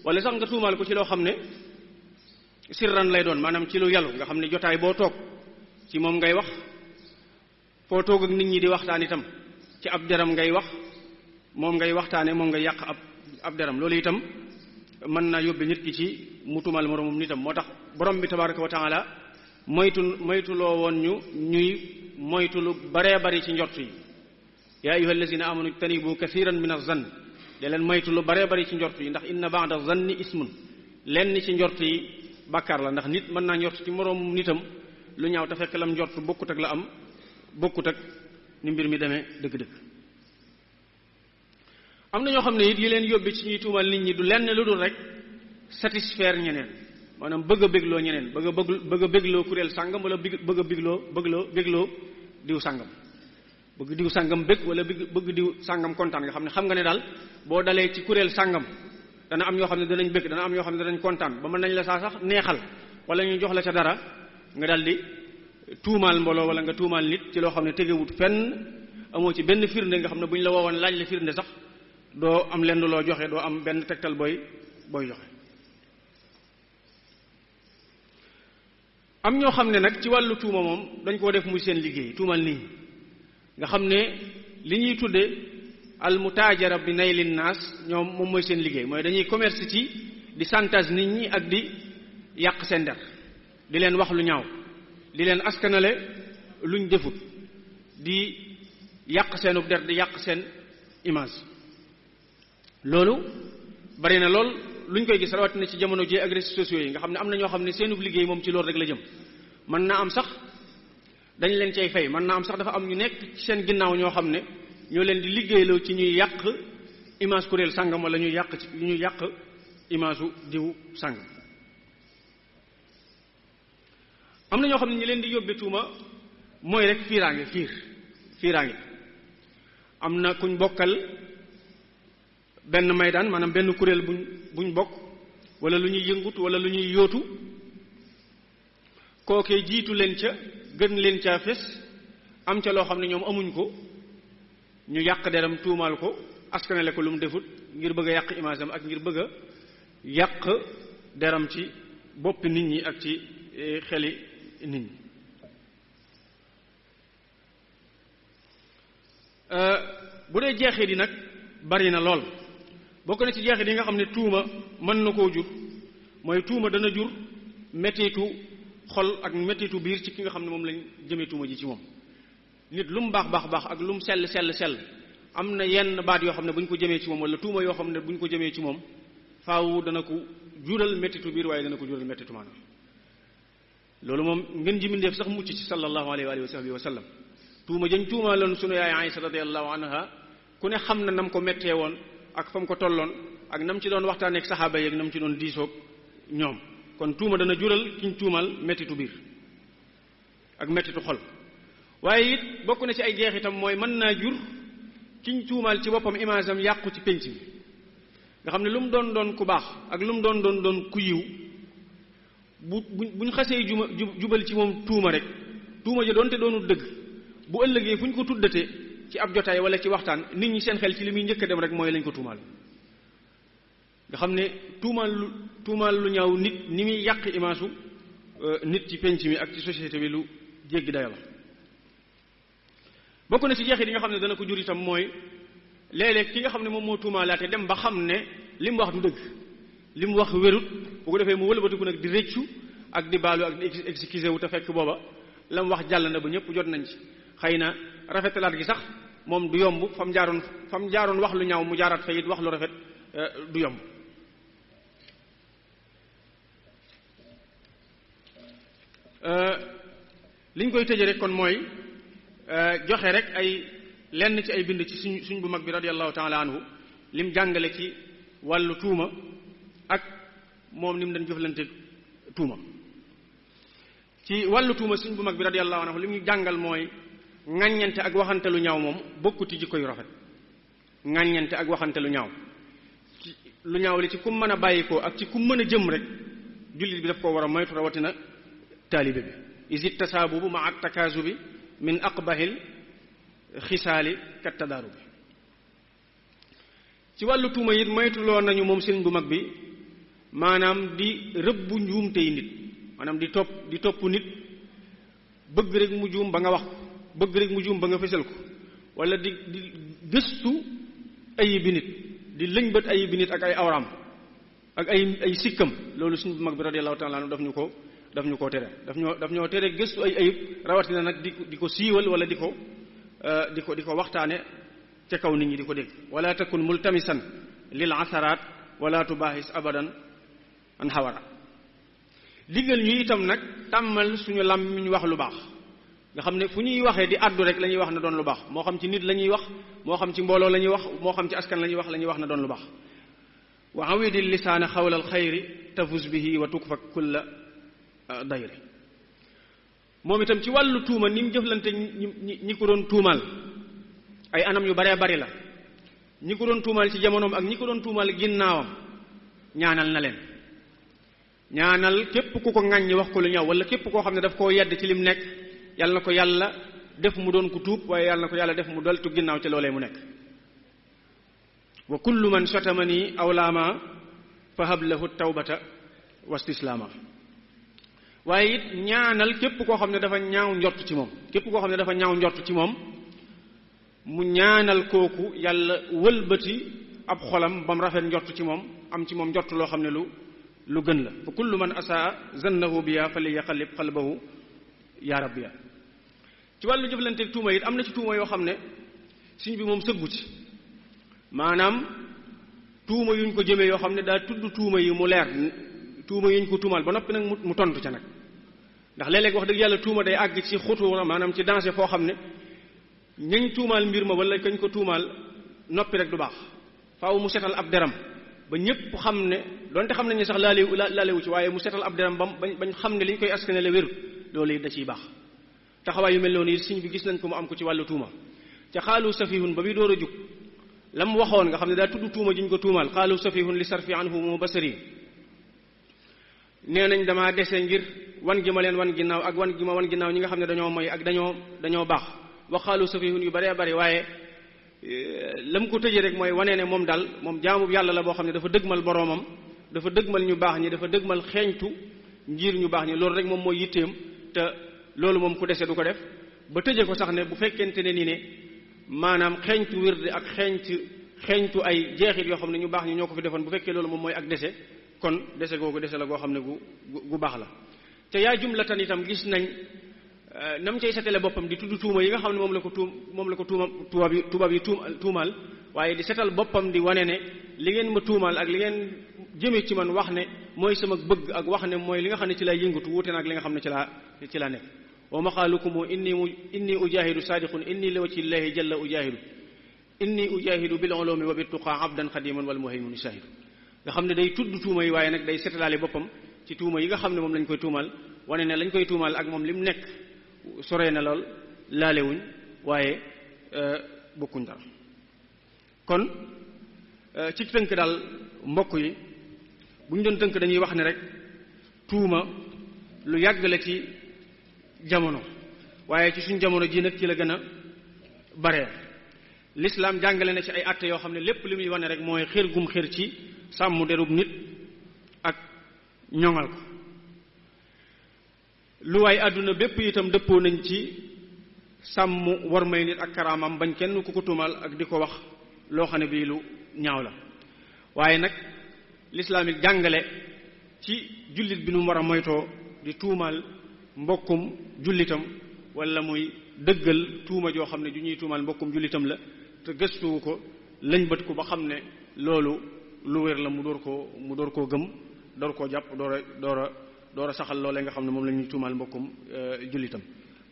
wala sax nga tuumaal ko ci loo xam ne sirran lay doon maanaam ci lu yàllu nga xam ne jotaay boo toog ci moom ngay wax foo toog ak nit ñi di waxtaan itam ci ab deram ngay wax moom ngay waxtaane moom ngay yàq ab deram loolu itam mën naa yóbbe nit ki ci mu tuumaal moroomum nitam moo tax borom bi tabaraka wa taala moytuloo woon ñuy moytu lu baree bari ci njort yi yaa ayyuha allazina amanu ijtanibu kathiran min az-zann de leen moytu lu baree bari ci njort yi ndax inna ba'da zanni ismun lenn ci njort yi bàkkaar la ndax nit mën naa njort ci moroomum nitam lu ñaaw te fekk lam njort bokkut ak la am bokkut ak ni mbir mi demee dëgg-dëgg am na ñoo xam ne it yi leen yóbbi ci ñuy tuumal nit ñi du lenn lu dul rek satisfaire ñeneen maanaam bëgg a bégloo ñeneen bëgg a bégloo kuréel sàngam wala bëgg a bégloo diw sàngam bëgg diw sàngam bég wala bëgg diw sàngam kontaan nga xam ne xam nga ne daal boo dalee ci kuréel sàngam dana am ñoo xam ne danañ bég dana am ñoo xam ne danañ kontaan ba mën nañ la saa sax neexal wala ñu jox la ca dara nga daal di tuumaal mbooloo wala nga tuumaal nit ci loo xam ne tegewut fenn amoo ci benn firnde nga xam ne bu ñu la woowoon laaj la firnde sax doo am lenn loo joxe doo am benn tegtal booy joxe am ñoo xam ne nag ci wàllu tuuma moom dañ koo def muy seen liggéey tuumal nit ñi nga xam ne li ñuy tudde al mutaajara bi naylin naas ñoom moom mooy seen liggéey mooy dañuy commerce ci di chantage nit ñi ak di yàq seen der di leen wax lu ñaaw di leen askanale luñ defut di yàq seenub der di yàq seen image loolu bari na lool luñ koy gis rawatina ci jamono ji ak réseaux sociaux yi nga xam ne am na ñoo xam ne seenub liggéey moom ci loolu rek la jëm mën naa am sax dañ leen cay fay mën naa am sax dafa am ñu nekk ci seen ginnaaw ñoo xam ne ñoo leen di liggéeyloo ci ñuy yàq image kuréel sàngam wala ñuy yàq image u diw sàngam. am na ñoo xam ne ñi leen di yóbbe tuuma mooy rek fiiraange am na kuñ bokkal benn maydaan maanaam benn kuréel buñ bokk wala lu ñuy yëngut wala lu ñuy yóotu kookee jiitu leen ca gën leen caa fes am ca loo xam ne ñoom amuñ ko ñu yàq deram tuumaal ko askanale ko lu mu defut ngir bëgg a yàq image am ak ngir bëgg a yàq deram ci boppi nit ñi ak ci xeli nit ñi. bu dee jeexit yi nag bari na lool bokk na ci jeexit yi nga xam ne tuuma mën na koo jur mooy tuuma dana jur mettitu xol ak mettitu biir ci ki nga xam ne moom lañ jëmee tuuma ji ci moom. nit lu mu baax ak lu mu sell am na yenn baat yoo xam ne bu ñu ko jëmee ci moom wala tuuma yoo xam ne bu ñu ko jëmee ci moom faaw dana ko jural mettitu biir waaye dana ko jural mettitu maanaam. loolu moom ngeen ji mindeef sax mucc ci sallallahu alayhi wa sahbihi wa sallam tuuma jëm tuuma loon sunu yaay Aïsa radiyallahu anha ku ne xam na nam ko mettee woon ak fa mu ko tolloon ak nam ci doon waxtaanee ak saxaaba yi ak nam ci doon diisoog ñoom kon tuuma dana jural kiñ tuumal mettitu biir ak mettitu xol. waaye it bokk na ci ay jeexitam mooy mën naa jur kiñ tuumaal ci boppam image am yàqu ci penc mi nga xam ne lu mu doon ku baax ak lu mu doon ku yiw buñ xasee jubal ci moom tuuma rek tuuma ja doonte doonul dëgg bu ëllëgee fu ñu ko tuddatee ci ab jotaay wala ci waxtaan nit ñi seen xel ci li muy njëkk a dem rek mooy lañ ko tuumaal nga xam ne tuumaal lu ñaaw nit ni muy yàq image u nit ci penc mi ak ci société bi lu jéggi dayo la. bokk na ci jeexit yi nga xam ne dana ko jur itam mooy léeg-léeg ki nga xam ne moom moo tuumaalaate dem ba xam ne li mu wax du dëgg li mu wax wérut bu ko defee mu wëlbatiku nag di rëccu ak di baalu ak di excusé wu te fekk booba la mu wax jàll na ba ñëpp jot nañ ci xëy na rafetalaat gi sax moom du yomb fam jaaroon wax lu ñaaw mu jaaraat fa it wax lu rafet du yomb. liñ koy tëje rek kon mooy joxe rek ay lenn ci ay bind ci suñ bu mag bi radiyallahu ta'ala anhu lim jàngale ci wàllu tuuma ak moom ni mu dañ jëflante tuuma. ci wàllu tuuma suñ bu mag bi radiyallahu anhu li mu jàngal mooy ŋàññante ak waxante lu ñaaw moom bokkuti jikko yu rafet. ŋàññante ak waxante lu ñaaw lu ñaaw li ci kum mën a bàyyikoo ak ci kum mën a jëm rek jullit bi daf koo war a moytu rawatina taalibe bi isit tasaabubu ma at takaasubi min aqbahil xisaali kat tadaarubi. ci wàllu tuuma it moytuloo nañu moom sëriñ bu mag bi maanaam di rëbbu njuumtey nit maanaam di topp nit bëgg rek mu juum ba nga wax ko bëgg rek mu juum ba nga fësal ko wala di gëstu ayibi nit di lëñbët ayibi nit ak ay awraam ak ay sikkam loolu sëriñ bu mag bi radiyallahu ta'ala anhu daf ñu koo tere daf ñoo tere gëstu ay ayib rawatina nag di ko siiwal wala di ko waxtaane ca kaw nit ñi di ko dégg wala takun multamisan lil asaraat wala tubahis abadan an xawara. diggal ñu itam nag tàmmal suñu làmmiñ wax lu baax nga xam ne fu ñuy waxee di addu rek la ñuy wax na doon lu baax moo xam ci nit la ñuy wax moo xam ci mbooloo la ñuy wax moo xam ci askan la ñuy wax na doon lu baax. wa awidi lisaana xawla alxayri tafus bihi wa tukfa kulla dayre. moom itam ci wàllu tuuma ni mu jëflante ñi ko doon tuumal ay anam yu baree bari la ñi ko doon tuumal ci jamonoom ak ñi ko doon tuumal ginnaawam ñaanal na leen ñaanal képp ku ko ŋàññi wax ko lu ñaaw wala képp koo xam ne daf koo yedd ci lim nekk yàlla na ko yàlla def mu doon ku tuub waaye yàlla na ko yàlla def mu doltu ginnaaw ci loolee mu nekk. wa kullu man shatamani aw laama fa hab lahu tawbata wa istislaama. waaye it ñaanal képp koo xam ne dafa ñaaw njort ci moom képp koo xam ne dafa ñaaw njort ci moom mu ñaanal kooku yàlla wëlbati ab xolam ba mu rafet njort ci moom am ci moom njort loo xam ne lu gën la. fa kullu man asaa zannahu biya fa li yaqallib qalbahu ya rabbiya. ci wàllu jëflanteeg tuuma it am na ci tuuma yoo xam ne suñ bi moom sëggu ci maanaam tuuma yuñ ko jëmee yoo xam ne daa tudd tuuma yi mu leer tuuma yuñ ko tuumal ba noppi nag mu tontu ca nag ndax léeg-léeg wax dëgg yàlla tuuma day àgg ci xutuura maanaam ci danger foo xam ne ñañ tuumaal mbir ma wala kañ ko tuumaal noppi rek du baax faaw mu setal ab deram ba ñëpp xam ne donte xam nañ ne sax laalewu ci waaye mu setal ab deram bañ xam ne li ñu koy askanale wér loolu it da ciy baax taxawaay yu mel noonu it sëñ bi gis nañ ko mu am ko ci wàllu tuuma ca xaalu safihun ba bi door a jug la mu waxoon nga xam ne daa tudd tuuma ji ñu ko tuumaal xaalu safihun li sarfi anhu mu basari nee nañ damaa dese ngir wan gi ma leen wan ginnaaw ak wan gi ma wan ginnaaw ñi nga xam ne dañoo moy ak dañoo baax wa xaalu safihun yu bëree bëri waaye la mu ko tëjee rek mooy wane ne moom daal moom jaamu yàlla la boo xam ne dafa dëgmal boroomam dafa dëgmal ñu baax ñi dafa dëgmal xeeñtu ngir ñu baax ñi loolu rek moom mooy yitteem te loolu moom ku dese du ko def ba tëjee ko sax ne bu fekkente ne nii ne maanaam xeeñtu wirde ak xeeñtu ay jeexit yoo xam ne ñu baax ñi ñoo ko fi defoon bu fekkee loolu moom mooy ak dese kon dese googu dese la goo xam ne gu baax la te yaa jumlatan itam gis nañ nam cay setale boppam di tudd tuuma yi nga xam ne moom la ko tubaab yi tuumaal waaye di setal boppam di wane ne li ngeen ma tuumaal ak li ngeen jëme ci man wax ne mooy sama bëgg ak wax ne mooy li nga xam ne ci laa yëngatu wuute na ak li nga xam ne ci laa nekk wa maqaalukum inni ujahidu sadiqun inni li wajhi llahi jalla ujahidu inni ujahidu bil ulumi wa bit tuqa abdan xadiman wal muhaymin shahidu nga xam ne day tudd tuuma yi waaye nag day setalaale boppam ci tuuma yi nga xam ne moom lañ koy tuumaal wane ne lañ koy tuumaal ak moom lim nekk soree na lool laalewuñ waaye bokkuñ dara kon ci tënk daal mbokk yi bu ñu doon tënk dañuy wax ne rek tuuma lu yàgg la ci jamono waaye ci suñ jamono ji nag ci la gën a bare l'islam jàngale na ci ay àtte yoo xam ne lépp li muy wane rek mooy xër gum xër ci sàmm derub nit ak ñoŋal ko lu waay àdduna bépp itam dëppoo nañ ci sàmm war may nit ak karaamam bañ kenn ku ko tuumal ak di ko wax loo xam ne bii lu ñaaw la waaye nag l'islam it jàngale ci jullit bi nu mu war a moytoo di tuumal mbokkum jullitam wala muy dëggal tuuma joo xam ne ju ñuy tuumal mbokkum jullitam la te gëstuwu ko lañ bët ko ba xam ne loolu lu wér la mu door koo gëm door koo jàpp door a saxal loolee nga xam ne moom la ñuy tuumal mbokkum jullitam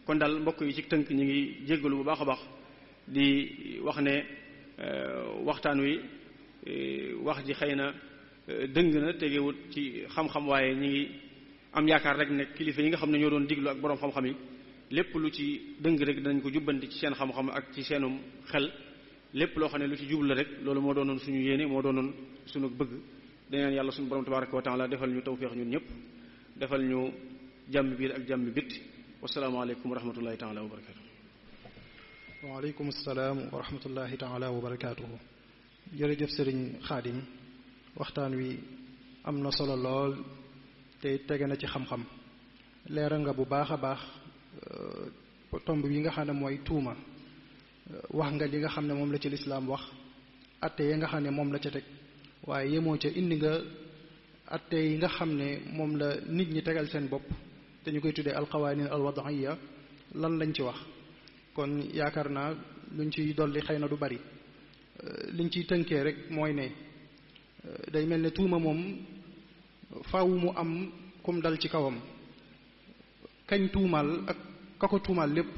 kon daal mbokk yi ci tënk ñu ngi jéggalu bu baax a baax di wax ne waxtaan wi wax ji xëy na dëng na tegewut ci xam-xam waaye ñi ngi am yaakaar rek ne kilifa yi nga xam ne ñoo doon diglu ak boroom xam-xam yi lépp lu ci dëng rek danañ ko jubbanti ci seen xam-xam ak ci seenum xel lépp loo xam ne lu ci jublu la rek loolu moo doonoon suñu yéene moo doonoon suñu bëgg dañaan yàlla suñu borom tabaraka wa taala defal ñu tawfiix ñun ñëpp defal ñu jàmm biir ak jàmm bitti wasalaamaaleykum wa rahmatullahi taala wa barakatuh waaleykum salaam wa rahmatullahi taala wa barakatuhu jërëjëf sëriñ Xaadim waxtaan wi am na solo lool te tege na ci xam-xam leeral nga bu baax a baax tomb yi nga xam ne mooy tuuma wax nga li nga xam ne moom la ci lislaam wax atte yi nga xam ne moom la ca teg waaye yemoo ca indi nga atte yi nga xam ne moom la nit ñi tegal seen bopp te ñu koy tuddee alqawanin alwadaiya lan lañ ci wax kon yaakaar naa luñ ciy dolli xëy na du bari liñ ciy tënkee rek mooy ne day mel ne tuuma moom faaw mu am kum dal ci kawam kañ tuumaal ak ka ko tuumaal lépp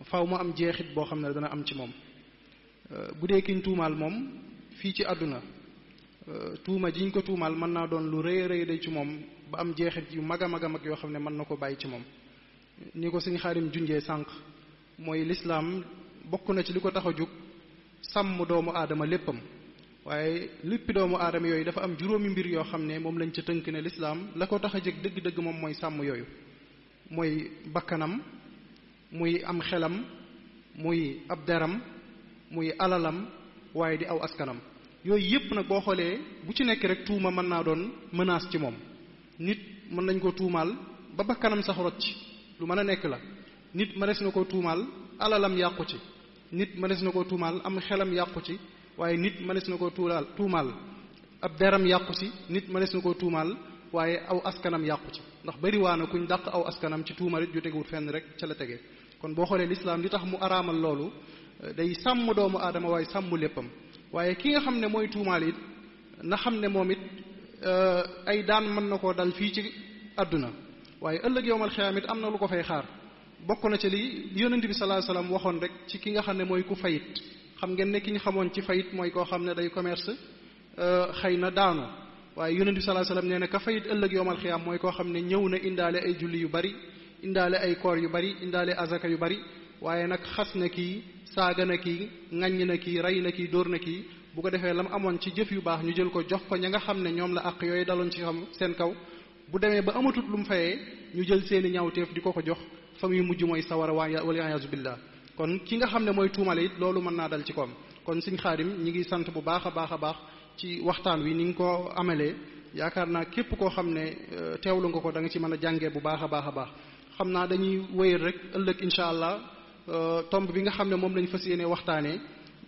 faaw mu am jeexit boo xam ne dana am ci moom bu dee kiñ tuumaal moom fii ci àdduna tuuma jiñ ko tuumaal mën naa doon lu rëy rëy day ci moom ba am jeexit yu mag a mag a mag yoo xam ne mën na ko bàyyi ci moom ni ko Sëriñ Xaadim junjee sànq mooy lislaam bokk na ci li ko tax a jóg sàmm doomu aadama léppam waaye léppi doomu aadama yooyu dafa am juróomi mbir yoo xam ne moom lañ ca tënk ne lislaam la ko tax a jëg dëgg-dëgg moom mooy sàmm yooyu mooy bakkanam muy am xelam muy ab deram muy alalam waaye di aw askanam yooyu yépp nag boo xoolee bu ci nekk rek tuuma mën naa doon menace ci moom nit mën nañ ko tuumaal ba bakkanam sax rot ci lu mën a nekk la nit mënees na ko tuumaal alalam yàqu ci nit mënees na ko tuumaal am xelam yàqu ci waaye nit mënees na ko tuumaal ab deram yàqu ci nit mënees na ko tuumaal waaye aw askanam yàqu ci ndax bari waa na kuñ dàq aw askanam ci tuuma rit ju teguwut fenn rek ca la tegee kon boo xoolee lislaam li tax mu araamal loolu day sàmm doomu aadama waaye sàmm léppam waaye ki nga xam ne mooy tuumaal it na xam ne moom it ay daan mën na koo dal fii ci àdduna waaye ëllëg yowmal xiyaam it am na lu ko fay xaar bokk na ci li yonent bi sallallahu alayhi wasallam waxoon rek ci ki nga xam ne mooy ku fayit xam ngeen ne ki ñu xamoon ci fayit mooy koo xam ne day commerce xëy na daanu waaye yonent bi sallallahu alayhi wasallam nee na ka fayit ëllëg yowmal xiyaam mooy koo xam ne ñëw na indaale ay julli yu bari indaale ay koor yu bari indaale azaka yu bari waaye nag xas na kii saaga na kii ŋaññ na kii rey na kii dóor na kii bu ko defee lam amoon ci jëf yu baax ñu jël ko jox ko ña nga xam ne ñoom la àq yooyu daloon ci xam seen kaw bu demee ba amatut lu mu fayee ñu jël seeni ñaawteef di ko jox fa muy mujj mooy sawara wal iyaazu billah kon ki nga xam ne mooy tuumale it loolu mën naa dal ci koom kon Sëriñ Xaadim ñi ngi sant bu baax a baax a baax ci waxtaan wi ni nga ko amalee yaakaar naa képp koo xam ne teewlu nga ko da nga ci mën a jàngee bu baax a baax a baax xam naa dañuy wéyal rek ëllëg incha allah tomb bi nga xam ne moom lañ fas yéene waxtaanee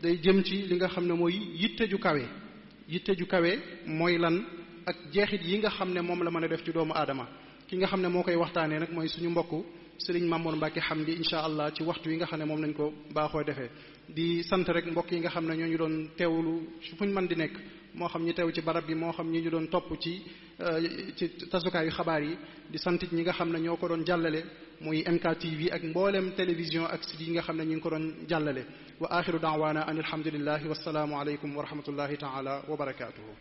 day jëm ci li nga xam ne mooy yitte ju kawe mooy lan ak jeexit yi nga xam ne moom la mën a def ci doomu aadama ki nga xam ne moo koy waxtaanee nag mooy suñu mbokk Sëriñ Mamour Mbacke Hamdi incha allah ci waxtu yi nga xam ne moom lañ ko baaxoo defee di sant rek mbokk yi nga xam ne ñoo ñu doon teewlu fuñ mën di nekk moo xam ñi teew ci barab bi moo xam ñi ñu doon topp ci tasukaayu xabaar yi di sant ñi nga xam ne ñoo ko doon jàllale muy MKTV ak mboolem télévision ak site yi nga xam ne ñu ngi ko doon jàllale wa axiru da'wana an alhamdulillahi wassalaamu aleykum wa rahmatullahi ta'ala wa barakatuhu